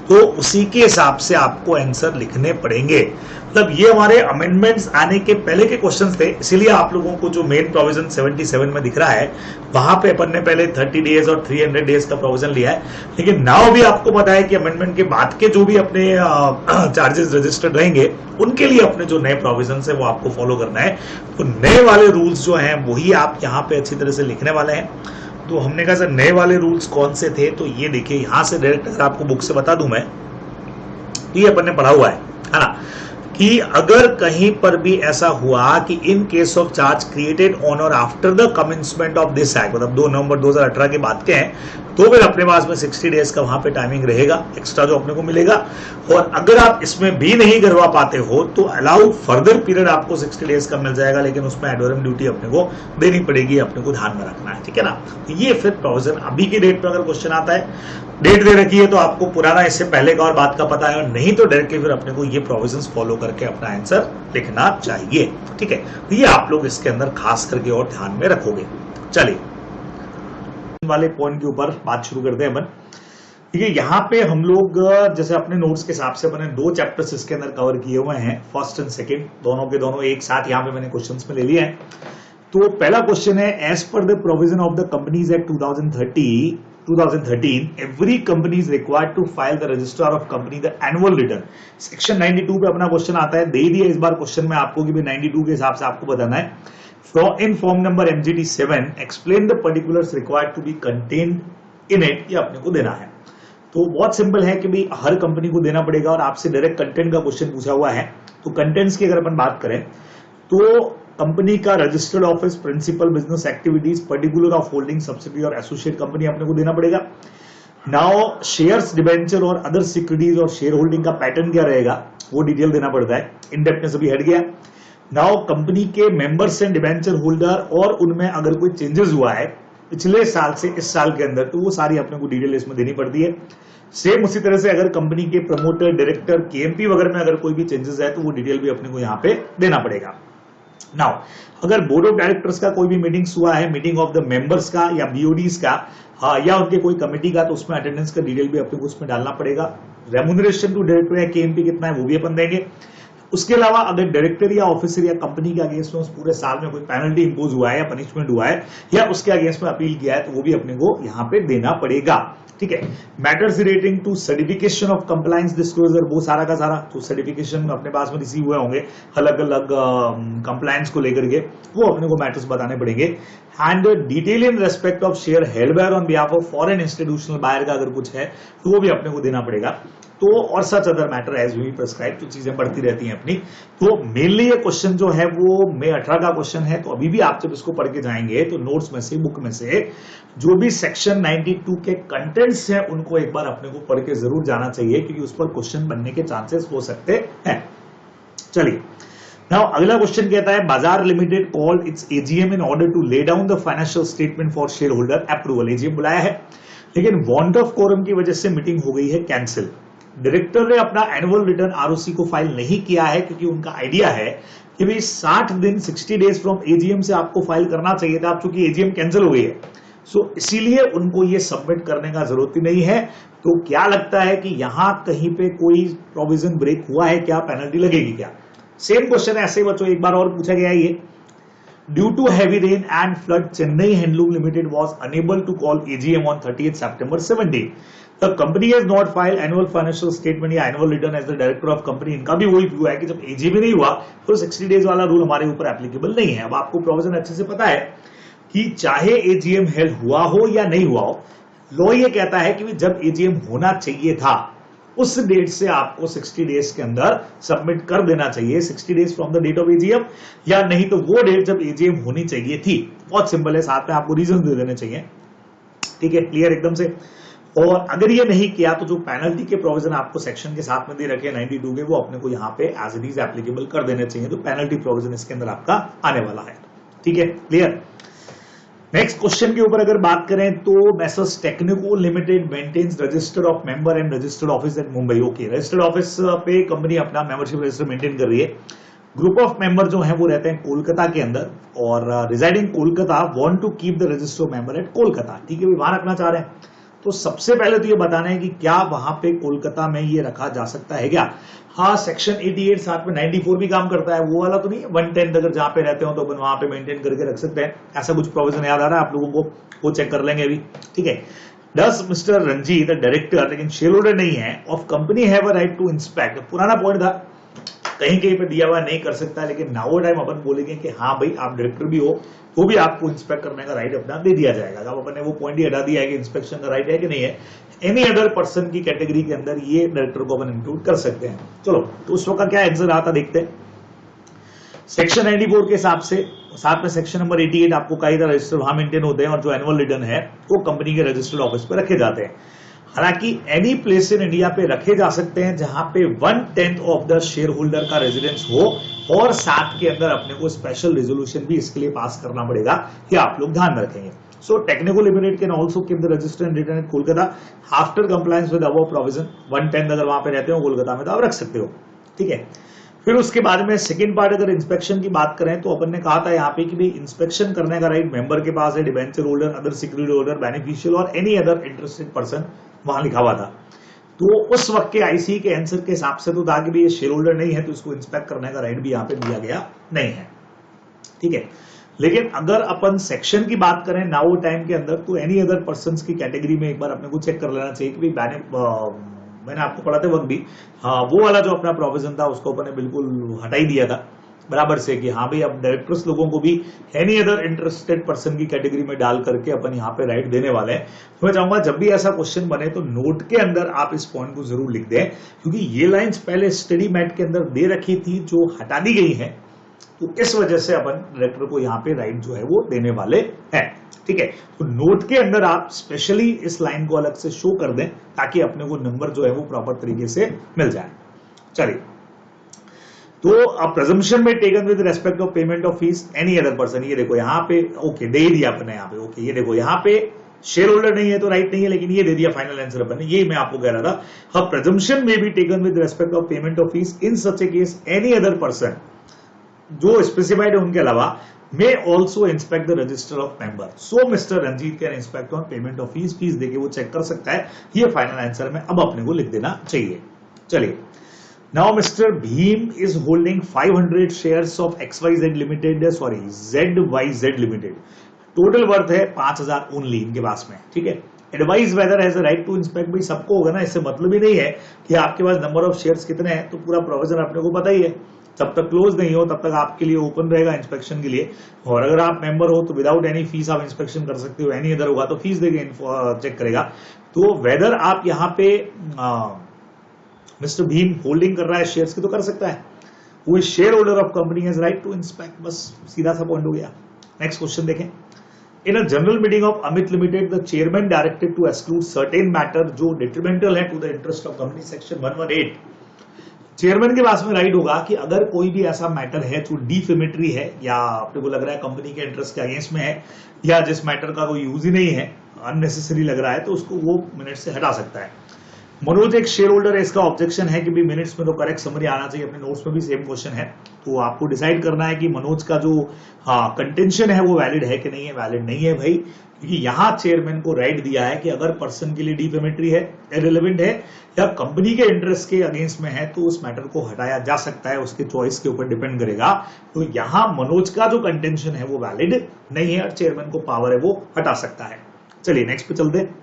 तो उसी के हिसाब से आपको आंसर लिखने पड़ेंगे। मतलब ये हमारे अमेंडमेंट्स आने के पहले के क्वेश्चंस थे, इसीलिए आप लोगों को जो मेन प्रोविजन 77 में दिख रहा है वहां पे अपन ने पहले 30 डेज और 300 डेज का प्रोविजन लिया है। लेकिन नाउ भी आपको पता है कि अमेंडमेंट के बाद के जो भी अपने चार्जेस रजिस्टर्ड रहेंगे उनके लिए अपने जो नए प्रोविजन है वो आपको फॉलो करना है। तो नए वाले रूल्स जो हैं वही आप यहाँ पे अच्छी तरह से लिखने वाले हैं। तो हमने कहा सर नए वाले रूल्स कौन से थे, तो ये देखिए यहां से डायरेक्ट अगर आपको बुक से बता दूं मैं, ये अपन ने पढ़ा हुआ है ना, कि अगर कहीं पर भी ऐसा हुआ कि in case of charge created on or after the commencement of this act, मतलब 2 नवंबर 2018 के बाद के हैं, तो फिर अपने पास में 60 डेज का वहां पे टाइमिंग रहेगा एक्स्ट्रा जो अपने को मिलेगा। और अगर आप इसमें भी नहीं करवा पाते हो तो अलाउ फर्दर पीरियड आपको 60 डेज का मिल जाएगा, लेकिन उसमें एडोरम ड्यूटी अपने को देनी पड़ेगी, अपने को ध्यान में रखना है, ठीक है ना। तो ये फिर प्रोविजन अभी की डेट पर अगर क्वेश्चन आता है, डेट दे रखी है तो आपको पुराना इससे पहले का और बात का पता है, और नहीं तो डायरेक्टली फिर अपने को ये प्रोविजंस फॉलो करके अपना आंसर लिखना चाहिए, ठीक है। तो ये आप लोग इसके अंदर खास करके और ध्यान में रखोगे। चलिए वाले पॉइंट के ऊपर बात शुरू करते हैं अपन, ठीक है। यहाँ पे हम लोग जैसे अपने नोट्स के हिसाब से मैंने 2 चैप्टर्स इसके अंदर कवर किए हुए हैं, फर्स्ट एंड सेकंड, दोनों के दोनों एक साथ यहाँ पे मैंने क्वेश्चंस में ले लिए हैं। तो पहला क्वेश्चन है, as per the provision of the companies act 2013 every company is required to file the register of company the annual return. Section 92 पे अपना क्वेश्चन आता है, दे ही दिया इस बार क्वेश्चन में आपको कि 92 के हिसाब से आपको बताना है, in form number MGT 7 explain the particulars required to be contained in it, ये अपने को देना है। तो बहुत सिंपल है कि भाई हर कंपनी को देना पड़ेगा, और आपसे डायरेक्ट कंटेंट का क्वेश्चन पूछा हुआ है। तो कंटेंट्स की अगर अपन बात करें तो कंपनी का registered office, principal business activities, particular of holding, subsidy और एसोसिएट कंपनी अपने को देना पड़ेगा। नाउ शेयर्स, डिबेंचर और अदर सिक्योरिटीज और शेयर होल्डिंग का पैटर्न क्या रहेगा वो डिटेल देना पड़ता है। इंडेप्टनेस अभी हट गया। नाउ कंपनी के मेंबर्स एंड डिबेंचर होल्डर और उनमें अगर कोई चेंजेस हुआ है पिछले साल से इस साल के अंदर, तो वो सारी अपने को डिटेल इसमें देनी पड़ती है। सेम उसी तरह से अगर कंपनी के प्रमोटर, डायरेक्टर, केएमपी वगैरह में अगर कोई भी चेंजेस है तो वो डिटेल भी अपने को यहाँ पे देना पड़ेगा। नाउ अगर बोर्ड ऑफ डायरेक्टर्स का कोई भी मीटिंग्स हुआ है, मीटिंग ऑफ द मेंबर्स का या बीओडीज का, या उनके कोई कमेटी का, तो उसमें अटेंडेंस का डिटेल भी अपने को उसमें डालना पड़ेगा। रेम्यूनरेशन टू डायरेक्टर या केएमपी कितना है वो भी अपन देंगे। उसके अलावा अगर डायरेक्टर या ऑफिसर या कंपनी के अगेंस्ट में उस पूरे साल में कोई पेनल्टी इंपोज हुआ है या पनिशमेंट हुआ है या उसके अगेंस्ट में अपील किया है तो वो भी अपने को यहाँ पे देना पड़ेगा, ठीक है। Matters relating to certification of compliance disclosure, वो सारा का सारा तो सर्टिफिकेशन अपने पास में रिसीव हुए होंगे अलग अलग कंप्लायंस को लेकर के, वो अपने को मैटर्स बताने पड़ेंगे। And detail in respect of share held by on behalf of foreign institutional buyer का अगर कुछ है तो वो भी अपने को देना पड़ेगा। तो और such other matter as we prescribe, तो चीजें बढ़ती रहती हैं अपनी। तो मेनली ये क्वेश्चन जो है वो मई 18 का क्वेश्चन है। तो अभी भी आप जब इसको पढ़ के जाएंगे तो नोट्स में से, बुक में से जो भी सेक्शन 92 के कंटेंट्स हैं उनको एक बार अपने को पढ़ के जरूर जाना चाहिए, क्योंकि उस पर क्वेश्चन बनने के चांसेस हो सकते हैं। चलिए नाउ अगला क्वेश्चन कहता है, बाजार limited called its AGM in order to lay down the financial statement for share holder approval. AGM बुलाया है लेकिन वांट ऑफ कोरम की वजह से मीटिंग हो गई है कैंसिल। डायरेक्टर ने अपना एनुअल रिटर्न आरओसी को फाइल नहीं किया है, क्योंकि उनका आइडिया है कि भाई 60 दिन 60 डेज फ्रॉम एजीएम से आपको फाइल करना चाहिए था, अब चूंकि एजीएम कैंसिल हो गई है सो इसीलिए उनको ये सबमिट करने का जरूरत ही नहीं है। तो क्या लगता है कि यहां कहीं पे कोई प्रोविजन ब्रेक हुआ है क्या, पेनल्टी लगेगी क्या? सेम क्वेश्चन ऐसे ही बच्चों एक बार और पूछा गया है ये। Due to heavy rain and flood Chennai handloom limited was unable to call AGM on 30th September 17। The company has not filed annual financial statement या annual return as the director of company। इनका भी वही व्यू है कि जब एजीएम नहीं हुआ तो 60 डेज वाला रूल हमारे ऊपर एप्लीकेबल नहीं है। अब आपको प्रोविजन अच्छे से पता है कि चाहे एजीएम हेल्ड हुआ हो या नहीं हुआ हो, लॉ ये कहता है कि जब एजीएम होना चाहिए था उस डेट से आपको 60 डेज के अंदर सबमिट कर देना चाहिए, 60 days from the date of AGM, या नहीं तो वो डेट जब एजीएम होनी चाहिए थी। बहुत सिंपल है, साथ में आपको रीजन दे देने चाहिए, ठीक है, क्लियर एकदम से। और अगर ये नहीं किया तो जो पेनल्टी के प्रोविजन आपको सेक्शन के साथ में दे रखे हैं 92 के, वो अपने को यहाँ पे एज इट इज एप्लीकेबल कर देने चाहिए। तो पेनल्टी प्रोविजन इसके अंदर आपका आने वाला है, ठीक है, क्लियर। नेक्स्ट क्वेश्चन के ऊपर अगर बात करें तो Messrs Technico limited maintains register of member and registered office at Mumbai. Okay, registered office पे कंपनी अपना मेंबरशिप रजिस्टर मेंटेन कर रही है। ग्रुप ऑफ मेंबर जो हैं वो रहते हैं कोलकाता के अंदर और residing Kolkata want to keep the register member at Kolkata, ठीक है, वहां रखना चाह रहे हैं। तो सबसे पहले तो ये बताना है कि क्या वहां पे कोलकाता में ये रखा जा सकता है क्या? हाँ, सेक्शन 88 साथ में 94 भी काम करता है, वो वाला तो नहीं है। 110 अगर जहां पे रहते हो तो अपन वहां पे मेंटेन करके रख सकते हैं, ऐसा कुछ प्रोविजन याद आ रहा है आप लोगों को? वो चेक कर लेंगे अभी, ठीक है। Does mister Ranjit the director, लेकिन शेयर होल्डर नहीं है, of company have a right to inspect, पुराना पॉइंट था, कहीं कहीं पे दिया हुआ नहीं कर सकता, लेकिन नाउ टाइम अपन बोलेंगे कि हाँ भाई आप डायरेक्टर भी हो, वो भी आपको इंस्पेक्ट करने का राइट अपना दे दिया जाएगा। अब अपन ने वो पॉइंट ही हटा दिया है कि इंस्पेक्शन का राइट है कि नहीं है। एनी अदर पर्सन की कैटेगरी के अंदर ये डायरेक्टर को अपन इंक्लूड कर सकते हैं। चलो, तो उस वक्त क्या आंसर आता देखते हैं। सेक्शन 94 के हिसाब से साथ में सेक्शन नंबर 88 आपको कई तरह रजिस्टर वहां मेंटेन होते हैं और जो एनुअल रिटर्न है वो कंपनी के रजिस्टर्ड ऑफिस पे रखे जाते हैं। हालांकि एनी प्लेस इन इंडिया पे रखे जा सकते हैं जहां पे 1/10 ऑफ द शेयर होल्डर का रेजिडेंस हो और साथ के अंदर अपने को स्पेशल रेजोल्यूशन भी इसके लिए पास करना पड़ेगा, ये आप लोग ध्यान में रखेंगे। So Technico limited can also keep the register and return at Kolkata after compliance with above provision. 1/10 अगर वहां पे रहते हो कोलकाता में तो आप रख सकते हो, ठीक है। फिर उसके बाद में सेकंड पार्ट अगर इंस्पेक्शन की बात करें तो अपन ने कहा था यहाँ पे कि भाई इंस्पेक्शन करने का राइट मेंबर के पास है, debenture holder, other security holder, beneficial और एनी अदर इंटरेस्टेड पर्सन, वहां लिखा हुआ था। तो उस वक्त के आईसी के आंसर के हिसाब से तो था कि भाई ये शेयर होल्डर नहीं है तो इसको इंस्पेक्ट करने का राइट भी यहाँ पे दिया गया नहीं है, ठीक है। लेकिन अगर अपन सेक्शन की बात करें नाउ टाइम के अंदर तो एनी अदर पर्सन की कैटेगरी में एक बार अपने को चेक कर लेना चाहिए कि भाई मैंने आपको पढ़ाते वक्त भी हाँ वो वाला जो अपना प्रोविजन था उसको अपन ने बिल्कुल हटा ही दिया था बराबर से कि हाँ भाई अब डायरेक्टर्स लोगों को भी एनी अदर इंटरेस्टेड पर्सन की कैटेगरी में डाल करके अपन यहाँ पे राइट देने वाले हैं। तो मैं चाहूंगा जब भी ऐसा क्वेश्चन बने तो नोट के अंदर आप इस पॉइंट को जरूर लिख दें, क्योंकि ये लाइंस पहले स्टडी मैट के अंदर दे रखी थी जो हटा दी गई है, तो इस वजह से अपन डायरेक्टर को यहाँ पे राइट जो है वो देने वाले हैं, ठीक है। तो नोट के अंदर आप स्पेशली इस लाइन को अलग से शो कर दें ताकि अपने को नंबर जो है वो प्रॉपर तरीके से मिल जाए। चलिए, तो अब प्रेजम्पशन में taken with respect of payment of fees any other person, ये देखो यहाँ पे ओके दे दिया अपने यहाँ पे, ओके ये देखो यहाँ पे शेयर होल्डर नहीं है तो राइट नहीं है, लेकिन ये दे दिया फाइनल आंसर अपन ने, ये मैं आपको कह रहा था। अब प्रेजम्पशन में भी taken with respect of payment of fees in such A case any other person जो स्पेसिफाइड है उनके अलावा may also inspect the register of member. So Mr. Ranjit can inspect on payment of fees. Fees देके वो चेक कर सकता है, ये फाइनल आंसर में अब अपने को लिख देना चाहिए। चलिए, now Mr. Bhim is holding 500 shares of XYZ Limited, sorry ZYZ Limited. Total worth है 5000 ओनली इनके पास में, ठीक है। Advise whether has a right to inspect, भाई सबको होगा ना, इससे मतलब ही नहीं है कि आपके पास नंबर ऑफ शेयर्स कितने हैं, तो पूरा प्रोविजन अपने को पता ही है। जब तक क्लोज नहीं हो तब तक आपके लिए ओपन रहेगा इंस्पेक्शन के लिए, और अगर आप मेंबर हो तो विदाउट एनी फीस आप इंस्पेक्शन कर सकते हो, एनी अदर होगा तो फीस देके चेक करेगा। तो वेदर आप यहाँ पे मिस्टर भीम होल्डिंग कर रहा है शेयर्स की तो कर सकता है, वो share holder of company has right to inspect, बस सीधा सा पॉइंट हो गया। नेक्स्ट क्वेश्चन देखें। In a general meeting of Amit limited the chairman directed to exclude certain matter जो डिट्रीमेंटल है to the interest of company, section 118। Chairman के पास में राइट होगा कि अगर कोई भी ऐसा मैटर है जो डिफेमेटरी है या अपने को लग रहा है कंपनी के इंटरेस्ट के अगेंस्ट में है या जिस मैटर का कोई यूज ही नहीं है, अननेसेसरी लग रहा है, तो उसको वो मिनट से हटा सकता है। मनोज एक शेयर होल्डर है, इसका ऑब्जेक्शन है कि भी मिनट्स में तो करेक्ट समरी आना चाहिए, अपने नोट्स में भी सेम क्वेश्चन है, तो आपको डिसाइड करना है कि मनोज का जो कंटेंशन है वो वैलिड है कि नहीं है। वैलिड नहीं है भाई, क्योंकि यहाँ चेयरमैन को राइट दिया है कि अगर पर्सन के लिए डिफेमेटरी है, इररिलेवेंट है या कंपनी के इंटरेस्ट के अगेंस्ट में है तो उस मैटर को हटाया जा सकता है, उसके चॉइस के ऊपर डिपेंड करेगा। तो यहाँ मनोज का जो कंटेंशन है वो वैलिड नहीं है और चेयरमैन को पावर है वो हटा सकता है। चलिए नेक्स्ट पे चलते हैं।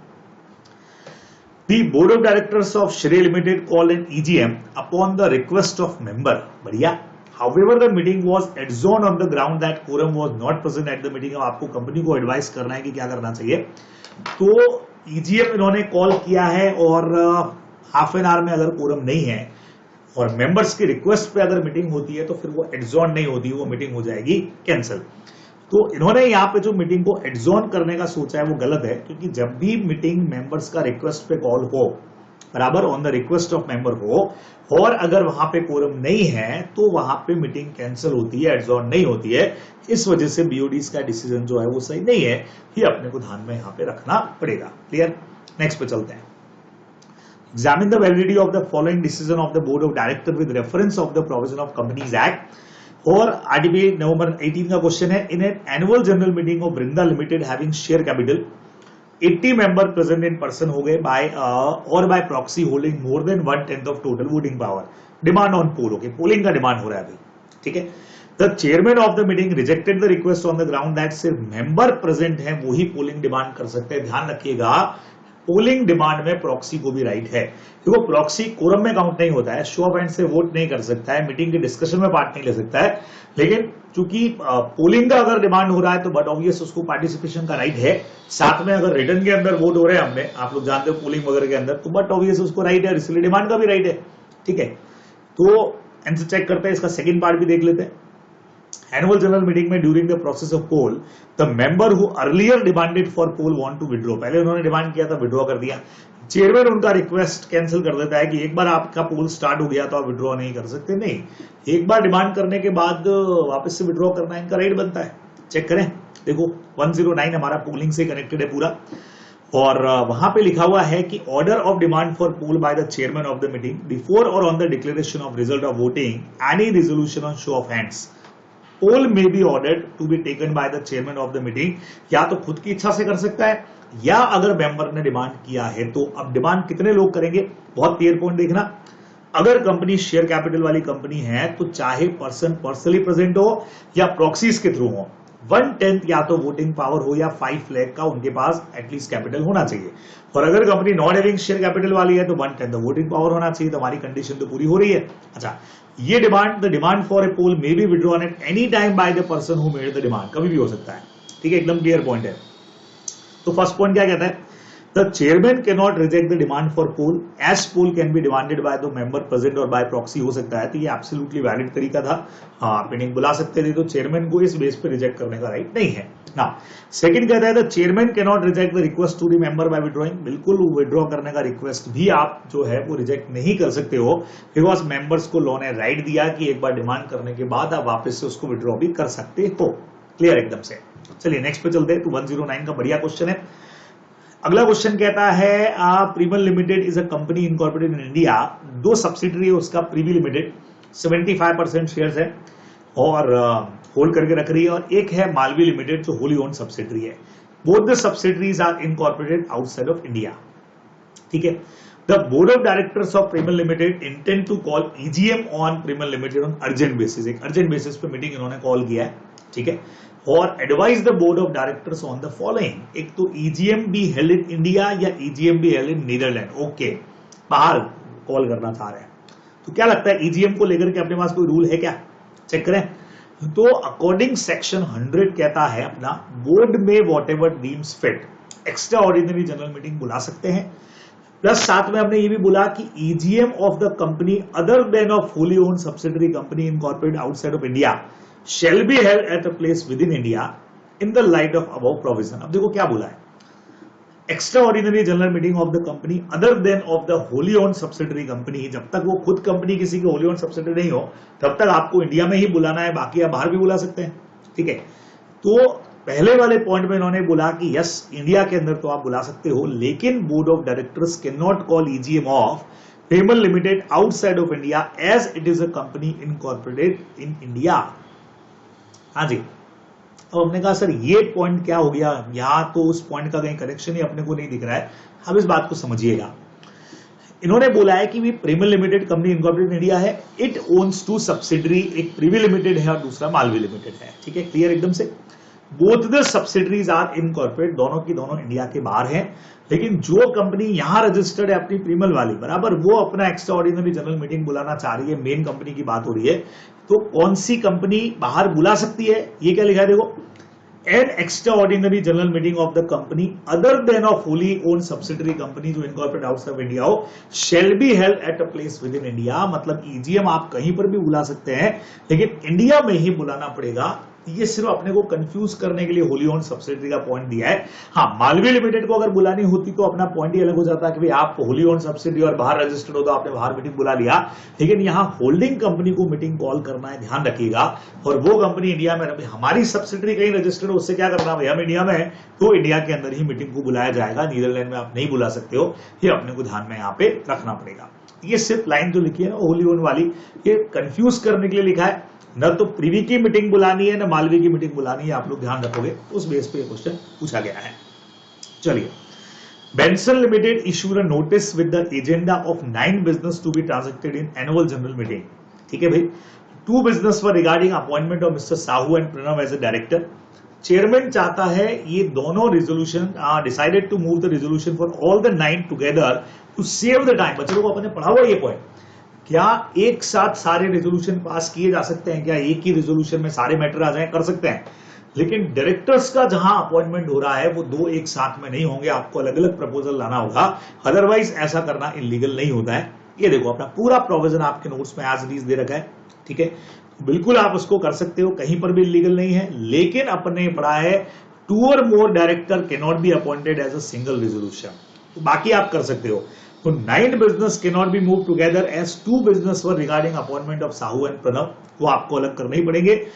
The board of directors of Shrey Limited called an EGM upon the request of member. बढ़िया। However, the meeting was adjourned on the ground that quorum was not present at the meeting. अब आपको कंपनी को एडवाइस करना है कि क्या करना चाहिए। तो EGM इन्होंने कॉल किया है और हाफ एन आवर में अगर quorum नहीं है और मेंबर्स की रिक्वेस्ट पे अगर मीटिंग होती है तो फिर वो एडजॉर्न नहीं होती, वो मीटिंग हो जाएगी कैंसिल। तो इन्होंने यहाँ पे जो मीटिंग को एडजॉर्न करने का सोचा है वो गलत है, क्योंकि जब भी मीटिंग मेंबर्स का रिक्वेस्ट पे कॉल हो, बराबर on the request of member हो, और अगर वहां पे कोरम नहीं है तो वहां पे मीटिंग कैंसिल होती है, एडजॉर्न नहीं होती है। इस वजह से बीओडीज का डिसीजन जो है वो सही नहीं है, ये अपने को ध्यान में यहाँ पे रखना पड़ेगा। क्लियर? नेक्स्ट पे चलते हैं। Examine the validity of the following decision of the board of directors with reference of the provision of Companies Act. और आरडीपी नवंबर 18 का क्वेश्चन है, in an annual general meeting of Vrinda limited having share capital 80 member present in person हो गए बाय और by proxy holding more than 1/10 of total voting power, demand on poll. Okay, polling का डिमांड हो रहा है अभी, ठीक है। The chairman of the meeting rejected the request on the ground that सिर्फ मेंबर प्रेजेंट है वो ही पोलिंग डिमांड कर सकते हैं। ध्यान रखिएगा, पोलिंग डिमांड में प्रॉक्सी को भी राइट है, क्योंकि प्रॉक्सी कोरम में काउंट नहीं होता है, शो ऑफ हैंड से वोट नहीं कर सकता है, मीटिंग के डिस्कशन में पार्ट नहीं ले सकता है। लेकिन चूंकि पोलिंग का अगर डिमांड हो रहा है तो बट ऑब्वियस उसको पार्टिसिपेशन का राइट है। साथ में अगर रिटर्न के अंदर वोट हो रहे हैं हमने, आप लोग जानते हो पोलिंग वगैरह के अंदर, तो बट ऑब्वियस उसको राइट है, इसलिए डिमांड का भी राइट है, ठीक है। तो आंसर चेक करते हैं, इसका सेकंड पार्ट भी देख लेते हैं। एनुअल जनरल मीटिंग में during the process of poll the member who earlier demanded for poll want to withdraw, पहले उन्होंने डिमांड किया था, विड्रॉ कर दिया। चेयरमैन उनका रिक्वेस्ट कैंसिल कर देता है कि एक बार आपका पोल स्टार्ट हो गया तो आप विड्रॉ नहीं कर सकते। नहीं, एक बार डिमांड करने के बाद वापस से विड्रॉ करना इनका राइट बनता है। चेक करें, देखो 109 हमारा पोलिंग से कनेक्टेड है पूरा, और वहां पे लिखा हुआ है कि order of demand for poll by the chairman of the meeting before or on the declaration of result of voting any resolution on show of hands, poll may be ordered to be taken by the chairman of the meeting. या तो खुद की इच्छा से कर सकता है, या अगर मेंबर ने डिमांड किया है तो। अब डिमांड कितने लोग करेंगे, बहुत क्लियर पॉइंट देखना। अगर कंपनी शेयर कैपिटल वाली कंपनी है तो चाहे पर्सन पर्सनली प्रेजेंट हो या प्रॉक्सीज के थ्रू हो, 1/10 या तो वोटिंग पावर हो या 5 लाख का उनके पास एटलीस्ट कैपिटल होना चाहिए। और अगर company non having share capital वाली है तो 1/10 वोटिंग पावर होना चाहिए। तो हमारी कंडीशन तो पूरी हो रही है। अच्छा, ये demand, the demand for a poll may be withdrawn at any time by the person who made the demand, कभी भी हो सकता है, ठीक है, एकदम क्लियर पॉइंट है। तो फर्स्ट पॉइंट क्या कहता है, the chairman can not reject the demand for poll as poll can be demanded by the member present और बाय प्रॉक्सी, हो सकता है। तो ये एब्सोल्युटली वैलिड तरीका था। हाँ, मीटिंग बुला सकते थे, तो चेयरमैन को इस बेस पे रिजेक्ट करने का राइट नहीं है ना। सेकंड कहता है the chairman can not reject the request to the member by withdrawing, बिल्कुल विड्रॉ करने का रिक्वेस्ट भी आप जो है वो रिजेक्ट नहीं कर सकते हो, बिकॉज मेंबर्स को लॉ ने राइट दिया कि एक बार डिमांड करने के बाद आप वापस से उसको विड्रॉ भी कर सकते हो। क्लियर एकदम से। चलिए नेक्स्ट पे चलते हैं। तो 109 का बढ़िया क्वेश्चन है। अगला क्वेश्चन कहता है Premal limited is a company incorporated in India, 2 subsidiary है उसका, प्रीवी लिमिटेड 75% शेयर्स है और होल्ड करके रख रही है, और एक है मालवी लिमिटेड जो होली ओन सब्सिडरी है। Both the subsidiaries are incorporated outside of India, ठीक है। The board of directors of Premal limited intend to call EGM on Premal limited on urgent basis, एक अर्जेंट बेसिस पे मीटिंग इन्होंने कॉल किया है, ठीक है। और advise the board of directors on the following, एक तो EGM be held in India या EGM be held in Netherland. Okay, बाहर कॉल करना चाह रहे हैं, तो क्या लगता है ईजीएम को लेकर के अपने पास कोई रूल है क्या, चेक करें। तो अकॉर्डिंग सेक्शन 100 कहता है अपना, बोर्ड में what ever deems fit extra ordinary general meeting बुला सकते हैं। प्लस साथ में हमने ये भी बोला कि EGM of the company other than of Holi owned subsidiary company incorporated outside of India shall be held at a place within India in the light of above provision। अब देखो क्या बोला है, extra ordinary general meeting of the company other than of the Holi owned subsidiary company, जब तक वो खुद कंपनी किसी की होली ओन सब्सिडरी नहीं हो तब तक आपको इंडिया में ही बुलाना है, बाकी आप बाहर भी बुला सकते हैं, ठीक है। तो पहले वाले पॉइंट में इन्होंने बोला कि यस इंडिया के अंदर तो आप बुला सकते हो, लेकिन board of directors can not call EGM of Premal limited outside of India as it is a company incorporated in India. हाँ जी, अब हमने कहा सर ये पॉइंट क्या हो गया, यहां तो उस पॉइंट का कहीं कनेक्शन ही अपने को नहीं दिख रहा है। अब इस बात को समझिएगा, इन्होंने बोला है कि प्रीमल लिमिटेड कंपनी इनकॉर्पोरेटेड इंडिया है, इट ओन्स 2 सब्सिडरी, एक प्रीवी लिमिटेड है और दूसरा मालवी लिमिटेड है, ठीक है, क्लियर एकदम से। Both the subsidiaries are incorporate, दोनों की दोनों इंडिया के बाहर हैं, लेकिन जो कंपनी यहां रजिस्टर्ड है अपनी प्रीमल वाली बराबर, वो अपना एक्स्ट्रा ऑर्डिनरी जनरल मीटिंग बुलाना चाह रही है, मेन कंपनी की बात हो रही है, तो कौन सी कंपनी बाहर बुला सकती है, ये क्या लिखा है देखो, an extra ordinary general meeting of the company other than of Holi owned subsidiary company जो इनकॉर्पोरेट आउटसाइड ऑफ इंडिया हो, shell be held at a place with in India. मतलब ईजीएम आप कहीं पर भी बुला सकते हैं, लेकिन इंडिया में ही बुलाना पड़ेगा। ये सिर्फ अपने को कंफ्यूज करने के लिए होली ओन सब्सिडरी का पॉइंट दिया है। हाँ, मालवी लिमिटेड को अगर बुलानी होती तो अपना पॉइंट ही अलग हो जाता है कि भाई आप होली ओन सब्सिडरी और बाहर रजिस्टर्ड हो तो आपने बाहर मीटिंग बुला लिया, लेकिन यहाँ होल्डिंग कंपनी को मीटिंग कॉल करना है, ध्यान रखिएगा। और वो कंपनी इंडिया में, हमारी सब्सिडरी कहीं रजिस्टर्ड हो उससे क्या करना भाई, हम इंडिया में है तो इंडिया के अंदर ही मीटिंग को बुलाया जाएगा, नीदरलैंड में आप नहीं बुला सकते हो, ये अपने को ध्यान में यहाँ पे रखना पड़ेगा। ये सिर्फ लाइन जो लिखी है ना होली ओन वाली, ये कंफ्यूज करने के लिए लिखा है, न तो प्रीवी की मीटिंग बुलानी है, न मालवी की मीटिंग बुलानी है, आप लोग ध्यान रखोगे, उस बेस पे ये क्वेश्चन पूछा गया है। चलिए, Benson Limited issued a notice with the agenda of 9 business to be transacted in annual general meeting. ठीक है भाई, 2 business were regarding appointment of Mr. Sahu and Pranav as a director. Chairman चाहता है ये दोनों resolution decided to move the resolution for all the 9 together to save the time. बच्चों को अपने पढ़ा हुआ ये पॉइंट, क्या एक साथ सारे रेजोल्यूशन पास किए जा सकते हैं? क्या एक ही रेजोल्यूशन में सारे मैटर आ जाए? कर सकते हैं, लेकिन डायरेक्टर्स का जहां अपॉइंटमेंट हो रहा है वो 2 एक साथ में नहीं होंगे, आपको अलग अलग प्रपोजल लाना होगा, अदरवाइज ऐसा करना इलीगल नहीं होता है। ये देखो, अपना पूरा प्रोविजन आपके नोट्स में एज इट इज दे रखा है, ठीक है, बिल्कुल आप उसको कर सकते हो, कहीं पर भी इलीगल नहीं है। लेकिन अपने पढ़ा है 2 or more director can not be appointed as a single resolution, तो बाकी आप कर सकते हो। तो 9 business can not be move together as 2 business were regarding appointment of Sahu and Pranav, वो आपको अलग करने ही पड़ेंगे।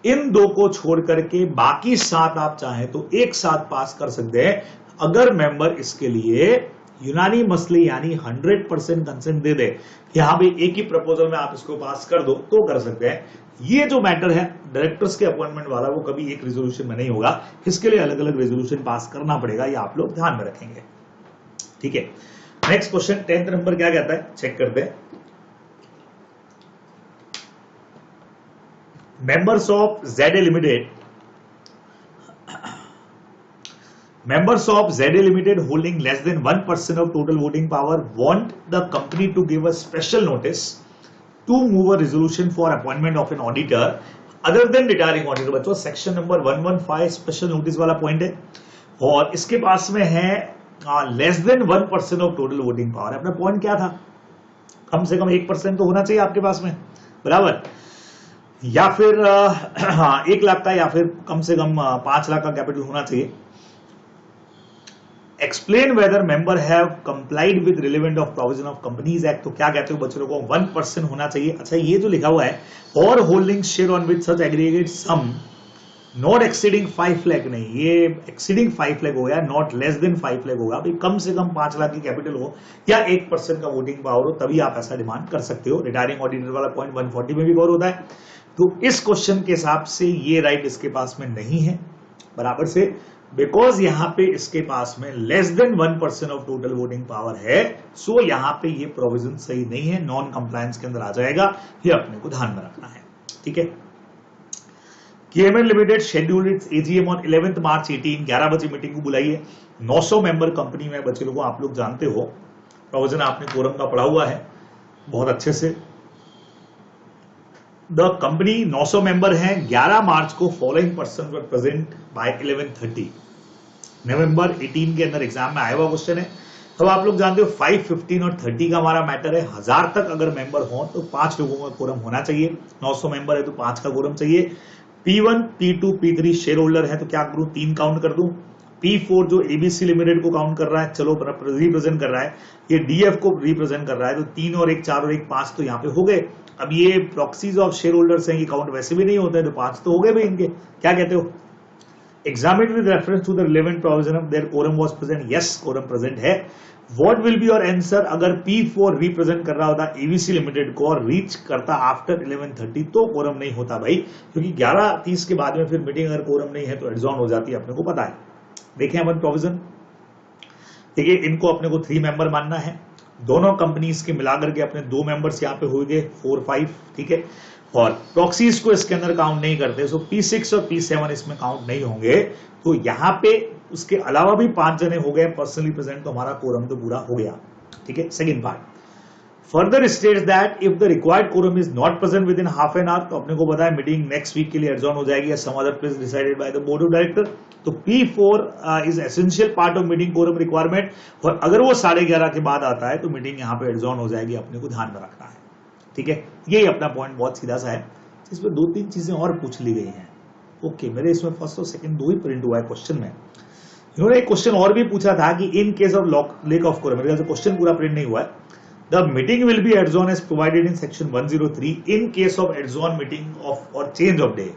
इन 2 को छोड़ करके बाकी 7 आप चाहें तो एक साथ पास कर सकते हैं, अगर मेंबर इसके लिए यूनानिमसली यानी 100% कंसेंट दे दे, यहां भी एक ही प्रपोजल में आप इसको पास कर दो तो कर सकते हैं। ये जो मैटर है डायरेक्टर्स के अपॉइंटमेंट वाला, वो कभी एक रेजोल्यूशन में नहीं होगा, इसके लिए अलग अलग रेजोल्यूशन पास करना पड़ेगा, ये आप लोग ध्यान में रखेंगे, ठीक है। नेक्स्ट क्वेश्चन 10th नंबर क्या कहता है, चेक करते हैं। Members of ZA Limited, members of ZA Limited holding less than 1% of total voting power want the company to give a special notice to move a resolution for appointment of an auditor other than retiring auditor। बच्चों, सेक्शन नंबर 115 स्पेशल नोटिस वाला पॉइंट है, और इसके पास में है less than 1% of total voting power. अपना पॉइंट क्या था, कम से कम 1% तो होना चाहिए आपके पास में, बराबर, या फिर 1 लाख का, या फिर कम से कम 5 लाख का कैपिटल होना चाहिए। Explain whether member have complied with relevant of provision of companies act. तो क्या कहते हो बच्चों को, 1% होना चाहिए। अच्छा, ये जो लिखा हुआ है और holding share on with such aggregate sum not exceeding 5 lakh, नहीं, ये एक्सीडिंग 5 लाख हो गया, नॉट लेस देन 5 लाख होगा। भाई कम से कम 5 लाख की कैपिटल हो या 1% का वोटिंग पावर हो, तभी आप ऐसा डिमांड कर सकते हो। रिटायरिंग ऑडिटर वाला पॉइंट 140 में भी गौर होता है। तो इस क्वेश्चन के हिसाब से ये राइट इसके पास में नहीं है, बराबर से, बिकॉज यहां पे इसके पास में less than 1% of total voting power है, सो यहां पे ये प्रोविजन सही नहीं है, नॉन कंप्लायंस के अंदर आ जाएगा, ये अपने को ध्यान में रखना है, ठीक है। KMN limited scheduled its AGM on 11th March 18, 11 बजे मीटिंग को बुलाई है। 900 मेंबर कंपनी में बच्चे लोगों, आप लोग जानते हो प्रोविजन, आपने कोरम का पढ़ा हुआ है बहुत अच्छे से। द कंपनी 900 मेंबर हैं, 11 मार्च को following person were present by 11:30। नवंबर 18 के अंदर एग्जाम में आया हुआ क्वेश्चन है। अब आप लोग जानते हो 5, 15 और 30 का हमारा मैटर है। 1000 तक अगर मेंबर हो तो 5 लोगों का कोरम होना चाहिए। 900 मेंबर है तो 5 का कोरम चाहिए। P1, P2, P3 share holder है, तो क्या करूं, 3 काउंट कर दूं। P4 जो एबीसी लिमिटेड को काउंट कर रहा है, चलो रिप्रेजेंट कर रहा है, ये डीएफ को रिप्रेजेंट कर रहा है, तो 3 और 1 4 और 1 5 तो यहाँ पे हो गए। अब ये प्रॉक्सीज ऑफ शेयर होल्डर्स हैं, ये काउंट वैसे भी नहीं होता है, तो 5 तो हो गए भाई इनके। क्या कहते हो, examine with reference to the relevant provision of there quorum was present, yes quorum present है। What will be your answer, अगर P4 रिप्रेजेंट कर रहा होता एबीसी लिमिटेड को और रीच करता आफ्टर 11:30 तो कोरम नहीं होता भाई, क्योंकि 11:30 के बाद में फिर मीटिंग अगर कोरम नहीं है तो एडजॉर्न हो जाती है, अपने को पता है। देखें अपन प्रोविजन, देखिए इनको अपने को 3 मेंबर मानना है, दोनों कंपनीज के मिलाकर के अपने 2 मेंबर्स यहाँ पे हो गए 4, 5, ठीक है, और प्रॉक्सीज को इसके अंदर काउंट नहीं करते, सो P6 और P7 इसमें काउंट नहीं होंगे। तो यहाँ पे उसके अलावा भी 5 जने हो गए पर्सनली प्रेजेंट, तो हमारा कोरम तो पूरा हो गया, ठीक है। Second part, further states that if the required quorum is not present within half an hour, तो अपने को पता है मीटिंग नेक्स्ट वीक के लिए एडजॉर्न हो जाएगी, some other place decided by the board of director. तो P4 is essential part of meeting quorum requirement, और अगर वो 11:30 के बाद आता है तो मीटिंग यहाँ पे एडजॉर्न हो जाएगी, अपने को ध्यान में रखना है, ठीक है। यही अपना पॉइंट बहुत सीधा सा है, इसमें 2-3 चीजें और पूछ ली गई हैं। ओके, मेरे इसमें फर्स्ट और सेकंड 2 ही प्रिंट हुआ है क्वेश्चन में। इन्होंने एक क्वेश्चन और भी पूछा था कि in case of lack of quorum, मेरे ख्याल से क्वेश्चन पूरा प्रिंट नहीं हुआ है। The meeting will be adjourn as provided in section 103 in case of adjourn meeting of और चेंज ऑफ डे।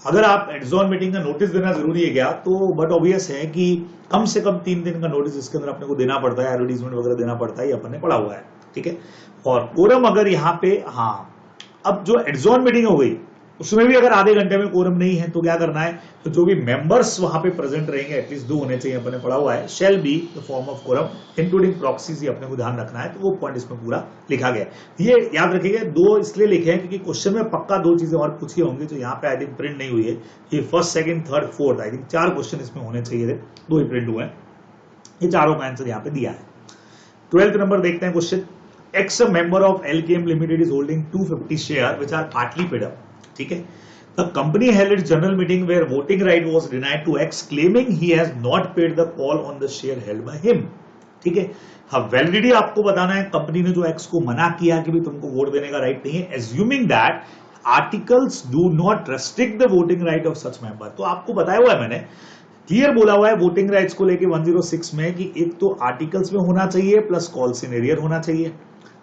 अगर आप एडजॉर्न मीटिंग का नोटिस देना जरूरी है क्या, तो बट ऑब्वियस है कि कम से कम 3 दिन का नोटिस इसके अंदर अपने को देना पड़ता है, एडवर्टीजमेंट वगैरह देना पड़ता है, ये अपन ने पढ़ा हुआ है, ठीक है। और कोरम अगर यहाँ पे, हाँ, अब जो एडजॉर्न मीटिंग हो गई उसमें भी अगर आधे घंटे में कोरम नहीं है तो क्या करना है, तो जो भी मेंबर्स वहां पे प्रेजेंट रहेंगे एटलीस्ट 2 होने चाहिए, अपने पढ़ा हुआ है, shall be the form of quorum including proxies, अपने को ध्यान रखना है। तो वो पॉइंट इसमें पूरा लिखा गया है। ये याद रखिएगा, 2 इसलिए लिखे हैं क्योंकि क्वेश्चन में पक्का 2 चीजें और पूछी होंगी जो यहाँ पे आई थिंक प्रिंट नहीं हुई है। ये first, second, third, fourth, I think 4 question इसमें होने चाहिए थे, 2 ही प्रिंट हुए हैं। ये चारों का आंसर यहाँ पे दिया है। 12th नंबर देखते हैं question. X member of LKM limited is holding 250 share which are partly paid up. ठीक है, the company held its general meeting where voting right was denied to X claiming he has not paid the call on the share held by him. ठीक है, हाँ वैलिडिटी आपको बताना है, कंपनी ने जो एक्स को मना किया कि भी तुमको वोट देने का राइट नहीं है, assuming that articles do not restrict the voting right of such member. तो आपको बताया हुआ है मैंने, क्लियर बोला हुआ है वोटिंग राइट्स को लेके 106 में कि एक तो आर्टिकल्स में होना चाहिए प्लस कॉल सिनेरियर होना चाहिए।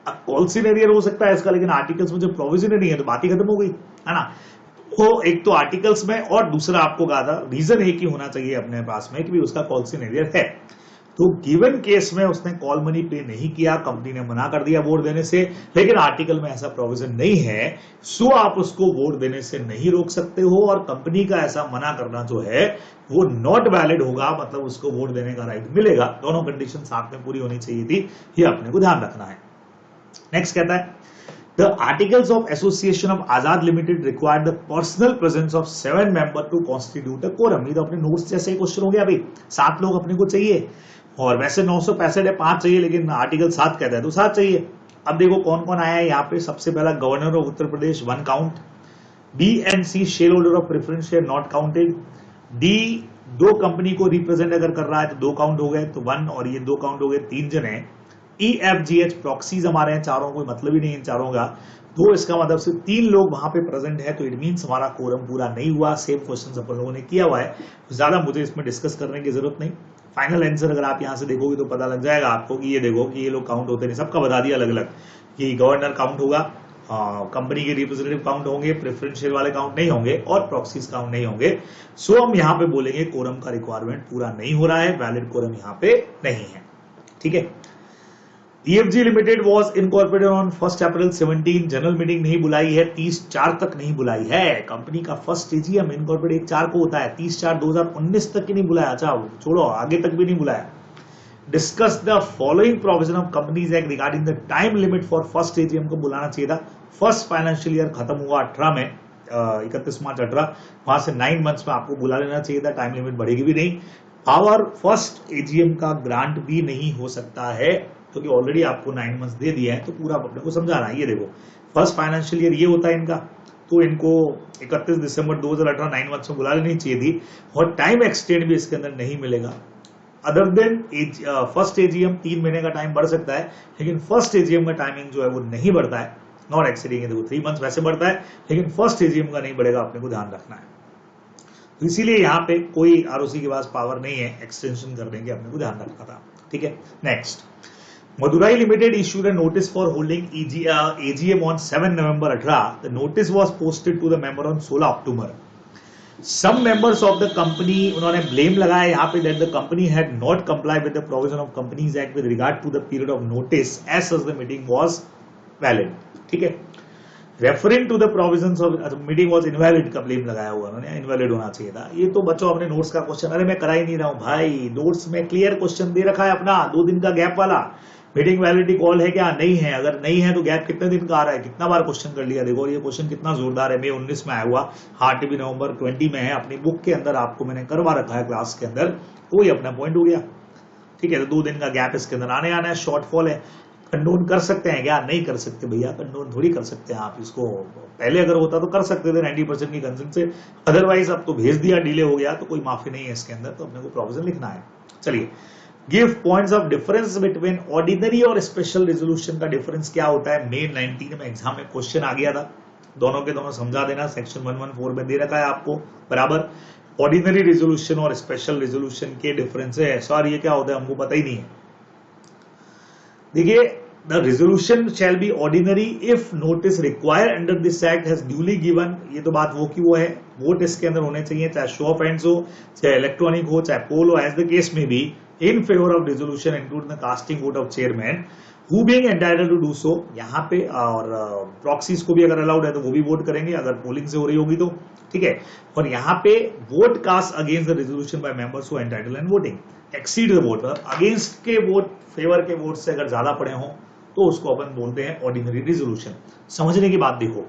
अब कॉल सिनेरियर हो सकता है इसका, लेकिन आर्टिकल्स में जो प्रोविजन नहीं है तो बात ही खत्म हो गई, है ना। तो एक तो आर्टिकल्स में, और दूसरा आपको कहा था रीजन एक ही होना चाहिए अपने पास में कि भी उसका कॉल सिनेरियर है। तो गिवन केस में उसने कॉल मनी पे नहीं किया, कंपनी ने मना कर दिया वोट देने से, लेकिन आर्टिकल में ऐसा प्रोविजन नहीं है, सो आप उसको वोट देने से नहीं रोक सकते हो, और कंपनी का ऐसा मना करना जो है वो नॉट वैलिड होगा, मतलब उसको वोट देने का राइट मिलेगा। दोनों कंडीशन साथ में पूरी होनी चाहिए थी, ये अपने को ध्यान रखना है। नेक्स्ट कहता है the articles of association of Azad limited required the personal presence of 7 member to constitute a quorum. ये तो अपने नोट्स जैसे ही क्वेश्चन हो गया, अभी 7 लोग अपने को चाहिए, और वैसे 965 है, 5 चाहिए, लेकिन आर्टिकल 7 कहता है तो 7 चाहिए। अब देखो कौन कौन आया है यहाँ पे। सबसे पहला governor of Uttar Pradesh 1 count, B and C share holder of preference share not counted, D 2 company को रिप्रेजेंट अगर कर रहा है तो 2 काउंट हो गए, तो 1 और ये 2 काउंट हो गए, 3 जन है। E F G H proxies हमारे हैं चारों, कोई मतलब ही नहीं इन चारों का, तो इसका मतलब सिर्फ 3 लोग वहां पे प्रेजेंट है, तो इट मींस हमारा कोरम पूरा नहीं हुआ। सेम क्वेश्चन अपन लोगों ने किया हुआ है, ज्यादा मुझे इसमें डिस्कस करने की जरूरत नहीं। फाइनल आंसर अगर आप यहां से देखोगे तो पता लग जाएगा आपको कि ये देखो कि ये लोग काउंट होते नहीं, सबका बता दिया अलग अलग कि गवर्नर काउंट होगा, कंपनी के रिप्रेजेंटेटिव काउंट होंगे, प्रेफरेंस शेयर वाले काउंट नहीं होंगे, और प्रॉक्सीज काउंट नहीं होंगे। सो हम यहां पे बोलेंगे कोरम का रिक्वायरमेंट पूरा नहीं हो रहा है, वैलिड कोरम यहां पे नहीं है। ठीक है, EFG limited was incorporated on 1 April 17, general meeting नहीं बुलाई है, 30/4 तक नहीं बुलाई है। कंपनी का फर्स्ट एजीएम इनकॉर्पोरेट 1/4 को होता है, 30/4/2019 तक ही नहीं बुलाया, अच्छा छोड़ो आगे तक भी नहीं बुलाया। Discuss the following provision of companies act regarding the time limit for first AGM को बुलाना चाहिए था। फर्स्ट फाइनेंशियल ईयर खत्म हुआ 18 में, 31 मार्च 18, वहां से 9 मंथ्स में आपको बुला लेना चाहिए था, टाइम लिमिट बढ़ेगी भी नहीं। पावर फर्स्ट एजीएम का ग्रांट भी नहीं हो सकता है क्योंकि ऑलरेडी आपको 9 मंथ्स दे दिया है, तो पूरा अपने को समझाना है। ये देखो फर्स्ट फाइनेंशियल ईयर ये होता है इनका, तो इनको 31 दिसंबर 2018 9 मंथ्स में बुला लेनी चाहिए थी, और टाइम एक्सटेंड भी इसके अंदर नहीं मिलेगा। अदर देन फर्स्ट एजीएम 3 महीने का टाइम बढ़ सकता है, लेकिन फर्स्ट एजीएम का टाइमिंग जो है वो नहीं बढ़ता है, नॉट एक्सीडिंग। देखो 3 मंथ्स वैसे बढ़ता है, लेकिन फर्स्ट एजीएम का नहीं बढ़ेगा, अपने को ध्यान रखना है। तो इसीलिए यहाँ पे कोई आरओसी के पास पावर नहीं है एक्सटेंशन करने की, अपने को ध्यान रखना था। ठीक है, next Madurai Limited issued a notice for holding AGM on 7 November 18. The notice was posted to the member on 16 October. Some members of the company उन्होंने blame लगाया यहाँ पे that the company had not complied with the provision of Companies Act with regard to the period of notice as such the meeting was valid. ठीक है, referring to the provisions of meeting was invalid का ब्लेम लगाया हुआ उन्होंने, इनवैलिड होना चाहिए था। ये तो बच्चों अपने नोट्स का क्वेश्चन, अरे मैं करा ही नहीं रहा हूं भाई, नोट्स में क्लियर क्वेश्चन दे रखा है अपना 2 दिन का गैप वाला, मीटिंग वैलिडिटी कॉल है क्या, नहीं है, अगर नहीं है तो गैप कितने दिन का आ रहा है, कितना बार क्वेश्चन कर लिया। देखो ये क्वेश्चन कितना जोरदार है, मई 19 में आया हुआ, हार्ट भी नवंबर 20 में है, अपनी बुक के अंदर आपको मैंने करवा रखा है क्लास के अंदर, तो ये अपना पॉइंट हो गया। ठीक है, तो 2 दिन का गैप इसके अंदर आने आना है, शॉर्टफॉल है। कंडोन कर सकते हैं क्या, नहीं कर सकते भैया, कंडोन थोड़ी कर सकते हैं आप इसको, पहले अगर होता तो कर सकते थे 90% की कंसेंट से, अदरवाइज अब तो भेज दिया, डिले हो गया, तो कोई माफी नहीं है इसके अंदर, तो अपने को प्रोविजन लिखना है। चलिए, give points of difference between ordinary और स्पेशल रेजोल्यूशन का डिफरेंस क्या होता है। May 19 में एग्जाम में क्वेश्चन आ गया था, दोनों के दोनों समझा देना, सेक्शन 114 में दे रखा है आपको बराबर। ऑर्डिनरी रेजोल्यूशन और स्पेशल रेजोल्यूशन के डिफरेंस है, सॉरी ये क्या होता है हमको पता ही नहीं है। देखिए, the resolution shall be ordinary if notice require under this act has duly given, ये तो बात वो की वो है, वोट इसके अंदर होने चाहिए, चाहे शो ऑफ हैंड्स हो, चाहे इलेक्ट्रॉनिक हो, चाहे पोल हो, एज द केस में भी, in favour of resolution include the casting vote of chairman who being entitled to do so. यहाँ पे और प्रॉक्सीज को भी अगर अलाउड है तो वो भी वोट करेंगे अगर पोलिंग से हो रही होगी तो, ठीक है। और यहाँ पे vote cast against the resolution by members who entitled and voting exceed the vote, मतलब अगेंस्ट के वोट फेवर के वोट से अगर ज्यादा पड़े हों तो उसको अपन बोलते हैं ऑर्डिनरी रेजोल्यूशन। समझने की बात देखो,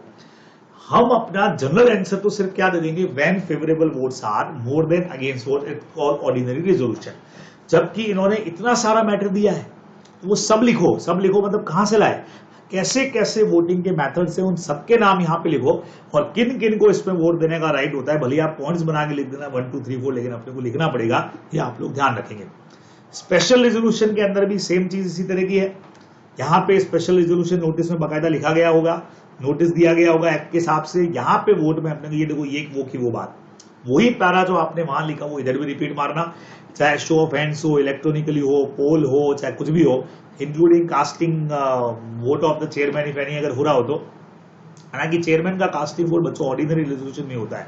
हम अपना जनरल आंसर तो सिर्फ क्या दे देंगे, when favourable votes are more than against vote it called ordinary resolution. जबकि इन्होंने इतना सारा मैटर दिया है तो वो सब लिखो, सब लिखो मतलब कहां से लाए, कैसे कैसे वोटिंग के मेथड से, उन सबके नाम यहां पे लिखो और किन किन को इसमें वोट देने का राइट होता है। भले आप पॉइंट्स बना के लिख देना 1 2 3 4, लेकिन अपने को लिखना पड़ेगा, ये आप लोग ध्यान रखेंगे। स्पेशल रेजोल्यूशन के अंदर भी सेम चीज इसी तरह की है। यहाँ पे स्पेशल रेजोल्यूशन नोटिस में बाकायदा लिखा गया होगा, नोटिस दिया गया होगा एक्ट के हिसाब से। यहाँ पे वोट में अपने ये देखो, ये वो की वो बात, वही पैरा जो आपने वहां लिखा वो इधर भी रिपीट मारना, चाहे शो ऑफ हैंड्स हो, इलेक्ट्रॉनिकली हो, पोल हो, चाहे कुछ भी हो, including casting vote of the chairman if any अगर हो रहा हो तो। हालांकि चेयरमैन का कास्टिंग वोट बच्चों ऑर्डिनरी रेजोल्यूशन में होता है,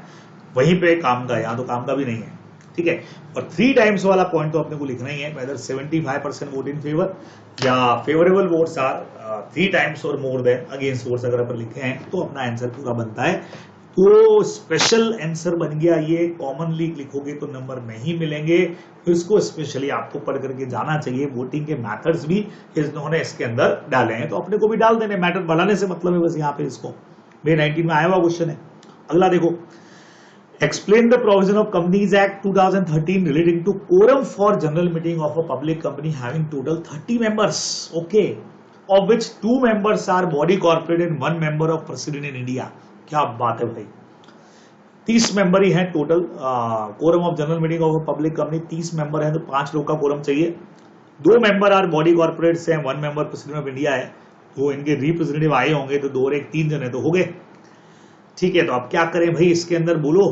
वहीं पे काम का है, यहाँ तो काम का भी नहीं है, ठीक है। और 3 टाइम्स वाला पॉइंट तो अपने को लिखना ही है, वेदर 75% वोट इन फेवर या फेवरेबल वोट्स आर 3 टाइम्स और मोर देन अगेंस्ट वोट्स अगर अपन लिखे हैं तो अपना आंसर पूरा बनता है। तो स्पेशल आंसर बन गया ये। कॉमनली लिखोगे तो नंबर नहीं मिलेंगे, तो इसको स्पेशली आपको पढ़ करके जाना चाहिए। वोटिंग के मेथड्स भी इन्होंने इसके अंदर डाले हैं तो अपने को भी डाल देने, मैटर बढ़ाने से मतलब है बस। यहाँ पे इसको मे 19 में आया हुआ क्वेश्चन है। अगला देखो, explain the provision of Companies Act 2013 relating to quorum for general meeting of a public company having total 30 members, okay, of which 2 members are body corporate and 1 member of president in India। क्या बात है भाई, 30 मेंबर ही हैं total. Quorum of general meeting of a public company 30 member है तो 5 लोग का कोरम चाहिए। 2 मेंबर आर बॉडी कॉर्पोरेट से, 1 मेंबर प्रेसिडेंट ऑफ इंडिया है, तो इनके रिप्रेजेंटेटिव आए होंगे तो 2 और 1 3 जने तो हो गए, ठीक है। तो अब क्या करें भाई, इसके अंदर बोलो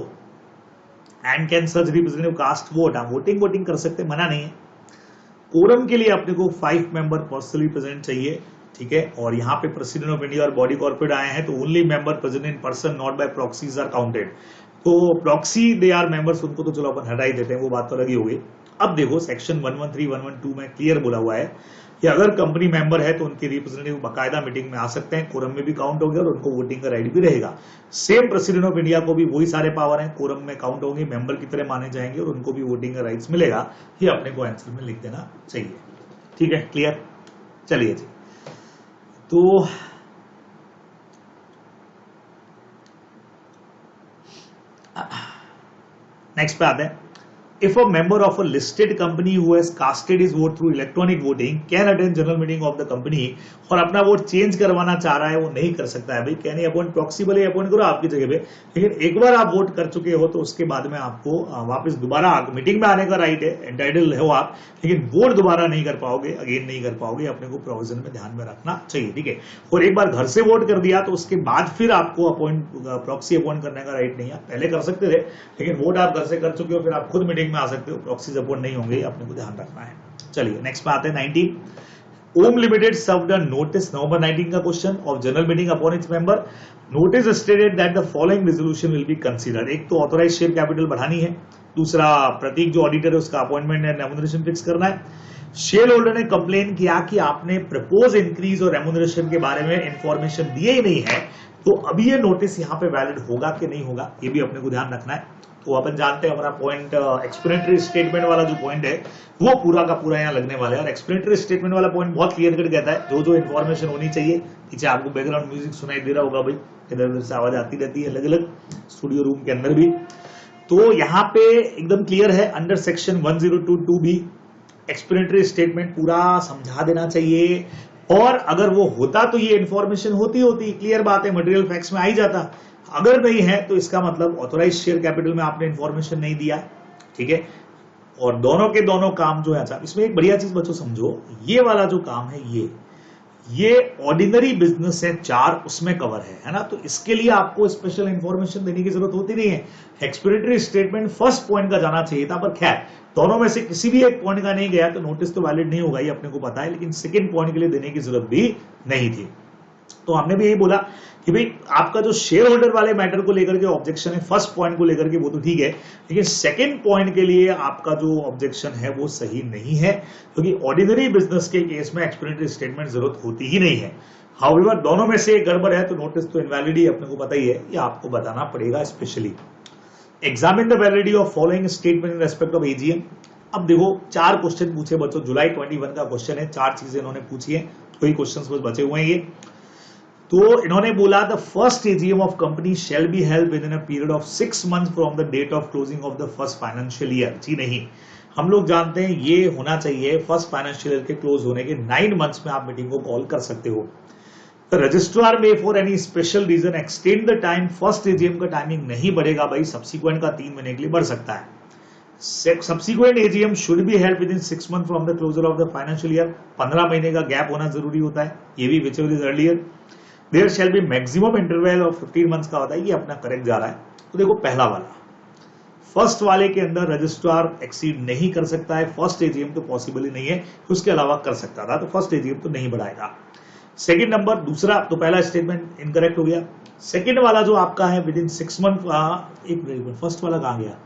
and can such representative cast vote. हम वोटिंग कर सकते, मना नहीं है। कोरम के लिए अपने को 5 मेंबर पर्सनली प्रेजेंट चाहिए, ठीक है। और यहाँ पे प्रेसिडेंट ऑफ इंडिया और बॉडी कॉर्पोरेट आए हैं तो only member present in person not by proxies are counted. तो प्रॉक्सी दे आर मेंबर्स, उनको तो चलो अपन हटा ही देते हैं, वो बात तो लगी होगी। अब देखो सेक्शन 113 112 में क्लियर बोला हुआ है कि अगर कंपनी मेंबर है तो उनके रिप्रेजेंटेटिव बाकायदा मीटिंग में आ सकते हैं, कोरम में भी काउंट होंगे और उनको वोटिंग का राइट भी रहेगा। सेम प्रेसिडेंट ऑफ इंडिया को भी वही सारे पावर हैं, कोरम में काउंट होंगे, मेंबर की तरह माने जाएंगे और उनको भी वोटिंग का राइट्स मिलेगा। ये अपने को आंसर में लिख देना चाहिए, ठीक है, क्लियर। चलिए जी, तो नेक्स्ट पे आते हैं। If a member of a listed company who has casted his vote through electronic voting can attend general meeting of the company, और अपना वोट चेंज करवाना चाह रहा है वो नहीं कर सकता है भाई, कहने अपॉइंट प्रॉक्सी भले अपॉइंट करो आपकी जगह पे, लेकिन एक बार आप वोट कर चुके हो तो उसके बाद में आपको वापस दोबारा मीटिंग में आने का राइट है, एंटाइटल हो आप, लेकिन वोट दोबारा नहीं कर पाओगे, अगेन नहीं कर पाओगे। अपने को प्रोविजन में ध्यान में रखना चाहिए, ठीक है। और एक बार घर से वोट कर दिया तो उसके बाद फिर आपको प्रॉक्सी अपॉइंट करने का राइट नहीं है, पहले कर सकते थे, लेकिन वोट आप घर से कर चुके हो, फिर आप खुद मीटिंग में आ सकते हो, प्रॉक्सी सपोर्ट नहीं होंगे, अपने को ध्यान रखना है। चलिए नेक्स्ट पे आते हैं 19। ओम लिमिटेड सर्व्ड अ नोटिस, नवंबर 19 का question, of general meeting upon its member. Notice stated that the following resolution will be considered. एक तो ऑथोराइज शेयर कैपिटल बढ़ानी है, दूसरा प्रतीक जो ऑडिटर है उसका अपॉइंटमेंट एंड रेम्यूनरेशन फिक्स करना है। शेयर होल्डर ने कंप्लेन किया कि आपने प्रपोज इंक्रीज और रेम्यूनरेशन के बारे में इंफॉर्मेशन दिए ही नहीं है, तो अभी ये नोटिस यहाँ पे वैलिड होगा कि नहीं होगा, ये भी अपने को ध्यान रखना है। तो अपन जानते हैं हमारा पॉइंट एक्सप्लेनेटरी स्टेटमेंट वाला जो पॉइंट है वो पूरा का पूरा यहाँ लगने वाला है। और एक्सप्लेनेटरी स्टेटमेंट वाला पॉइंट बहुत क्लियर कट कहता है जो जो इन्फॉर्मेशन होनी चाहिए। पीछे आपको बैकग्राउंड म्यूजिक सुनाई दे रहा होगा भाई, इधर उधर से आवाज आती रहती है अलग अलग, स्टूडियो रूम के अंदर भी। तो यहाँ पे एकदम क्लियर है, under section 1022B explanatory statement पूरा समझा देना चाहिए। और अगर वो होता तो ये इन्फॉर्मेशन होती, क्लियर बात है, मटेरियल फैक्ट्स में आ ही जाता। अगर नहीं है तो इसका मतलब ऑथोराइज शेयर कैपिटल में आपने इन्फॉर्मेशन नहीं दिया, ठीक है। और दोनों के दोनों काम जो है, अच्छा इसमें एक बढ़िया चीज बच्चों समझो, ये वाला जो काम है ये ऑर्डिनरी बिजनेस है 4 उसमें कवर है ना। तो इसके लिए आपको स्पेशल इंफॉर्मेशन देने की जरूरत होती नहीं है। एक्सप्लेनेटरी स्टेटमेंट फर्स्ट पॉइंट का जाना चाहिए था, पर खैर दोनों में से किसी भी एक पॉइंट का नहीं गया तो नोटिस तो वैलिड नहीं होगा, ये अपने को पता है, लेकिन सेकंड पॉइंट के लिए देने की जरूरत भी नहीं थी। तो हमने भी यही बोला कि भाई आपका जो शेयर होल्डर वाले मैटर को लेकर के ऑब्जेक्शन है, फर्स्ट पॉइंट को लेकर के, वो तो ठीक है, लेकिन सेकंड पॉइंट के लिए आपका जो ऑब्जेक्शन है वो सही नहीं है, क्योंकि ऑर्डिनरी बिजनेस के केस में एक्सप्लेनेटरी स्टेटमेंट जरूरत होती ही नहीं है। हाउएवर दोनों में से गड़बड़ है तो नोटिस तो इनवैलिड ही अपने को पता ही है, ये आपको बताना पड़ेगा specially. Examine the validity of following statement in respect of AGM. अब देखो 4 क्वेश्चन पूछे बच्चों, जुलाई 21 का क्वेश्चन है, 4 चीजें इन्होंने पूछी है, कोई क्वेश्चन बस बचे हुए हैं ये। तो इन्होंने बोला the first AGM of company shall be held within a period of 6 months from the date of closing of the first financial year. जी नहीं, हम लोग जानते हैं ये होना चाहिए फर्स्ट फाइनेंशियल ईयर के क्लोज होने के 9 मंथ्स में आप मीटिंग को कॉल कर सकते हो। The registrar may for any special reason extend the time, first AGM का टाइमिंग नहीं बढ़ेगा भाई, सब्सिक्वेंट का 3 महीने के लिए बढ़ सकता है। Subsequent AGM should be held within 6 month from the closure of the financial year, 15 महीने का गैप होना जरूरी होता है, ये भी whichever is earlier. There shall be maximum interval of 15 months का होता है, ये अपना करेक्ट जा रहा है। तो देखो पहला वाला, फर्स्ट वाले के अंदर रजिस्ट्रार एक्सीड नहीं कर सकता है, फर्स्ट एजीएम तो पॉसिबल ही नहीं है, उसके अलावा कर सकता था, तो फर्स्ट एजीएम तो नहीं बढ़ाएगा। सेकंड नंबर, दूसरा तो पहला स्टेटमेंट इनकरेक्ट हो गया। सेकंड वाला जो आपका है विद इन 6 मंथ, एक मिनट, फर्स्ट वाला कहां गया,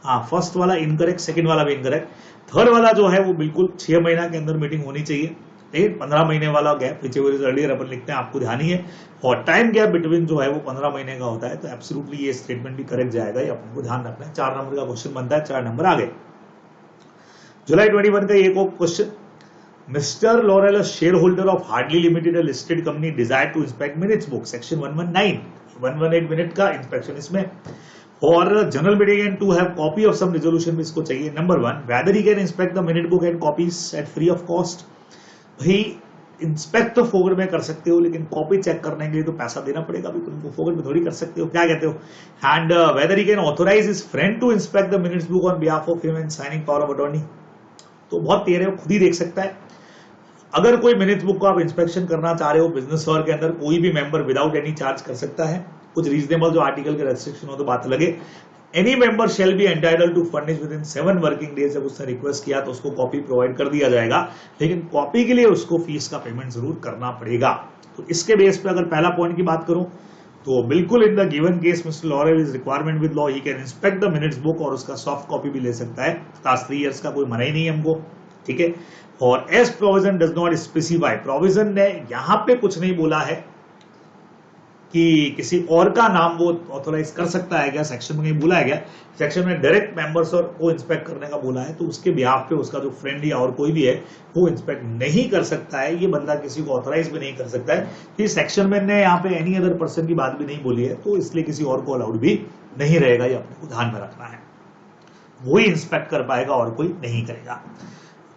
हाँ फर्स्ट वाला इनकरेक्ट, सेकंड वाला भी इनकरेक्ट। थर्ड वाला जो है वो बिल्कुल 6 महीना के अंदर मीटिंग होनी चाहिए, लेकिन 15 महीने वाला gap whichever is earlier अपन लिखते हैं, आपको ध्यान ही है, और टाइम गैप बिटवीन जो है वो 15 महीने का होता है, तो एब्सोल्युटली ये स्टेटमेंट भी करेक्ट जाएगा, ये अपने को ध्यान रखना है। 4 नंबर का क्वेश्चन बनता है, 4 नंबर आ गए। जुलाई 21 का एक और question, mister Laurel share holder of hardly limited listed company desire to inspect minutes book, section 118 minute का इंस्पेक्शन इसमें, और general meeting and to have copy of some resolution भी इसको चाहिए। Number 1, whether he can inspect the minute book and copies at free of cost. भाई इंस्पेक्ट तो फोकट में कर सकते हो, लेकिन कॉपी चेक करने के लिए तो पैसा देना पड़ेगा, भी तुमको फोकट में थोड़ी कर सकते हो, क्या कहते हो। And whether he can authorise his friend to inspect the minutes book on behalf of him and signing power of attorney. तो बहुत क्लियर है, वो खुद ही देख सकता है। अगर कोई मिनट्स बुक को आप इंस्पेक्शन करना चाह रहे हो बिजनेस हॉल के अंदर, कोई भी मेंबर विदाउट एनी चार्ज कर सकता है, कुछ रीजनेबल जो आर्टिकल के रेस्ट्रिक्शन हो तो बात लगे। Any member shall be entitle to furnish within 7 working days. जब उसने रिक्वेस्ट किया तो उसको कॉपी प्रोवाइड कर दिया जाएगा, लेकिन कॉपी के लिए उसको फीस का पेमेंट जरूर करना पड़ेगा। तो इसके बेस पे अगर पहला पॉइंट की बात करूं तो बिल्कुल in the given case mister laurel is requirement with law, he can inspect the minutes book और उसका सॉफ्ट कॉपी भी ले सकता है, लास्ट 3 इयर्स का कोई मना ही नहीं हमको, ठीक है। और as provision does not specify, provision ने यहां पे कुछ नहीं बोला है कि किसी और का नाम वो ऑथोराइज कर सकता है क्या, सेक्शन में नहीं बोला है क्या, सेक्शन में डायरेक्ट मेंबर्स और को इंस्पेक्ट करने का बोला है, तो उसके बिहाफ पे उसका जो फ्रेंड या और कोई भी है वो इंस्पेक्ट नहीं कर सकता है, ये बंदा किसी को ऑथोराइज भी नहीं कर सकता है। ये सेक्शन में ने यहाँ पे एनी अदर पर्सन की बात भी नहीं बोली है, तो इसलिए किसी और को अलाउड भी नहीं रहेगा, ये अपने को ध्यान में रखना है, वही इंस्पेक्ट कर पाएगा और कोई नहीं करेगा।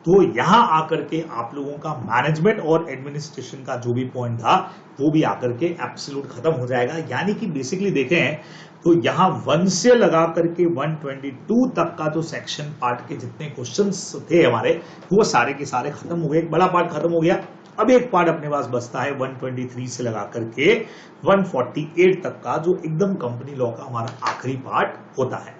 तो यहां आकर के आप लोगों का मैनेजमेंट और एडमिनिस्ट्रेशन का जो भी पॉइंट था वो भी आकर के एब्सोल्यूट खत्म हो जाएगा। यानी कि बेसिकली देखें तो यहां 1 से लगा करके 122 तक का जो सेक्शन पार्ट के जितने क्वेश्चंस थे हमारे, वो सारे के सारे खत्म हो गए, एक बड़ा पार्ट खत्म हो गया। अब एक पार्ट अपने पास बचता है 123 से लगा करके 148 तक का, जो एकदम कंपनी लॉ का हमारा आखिरी पार्ट होता है।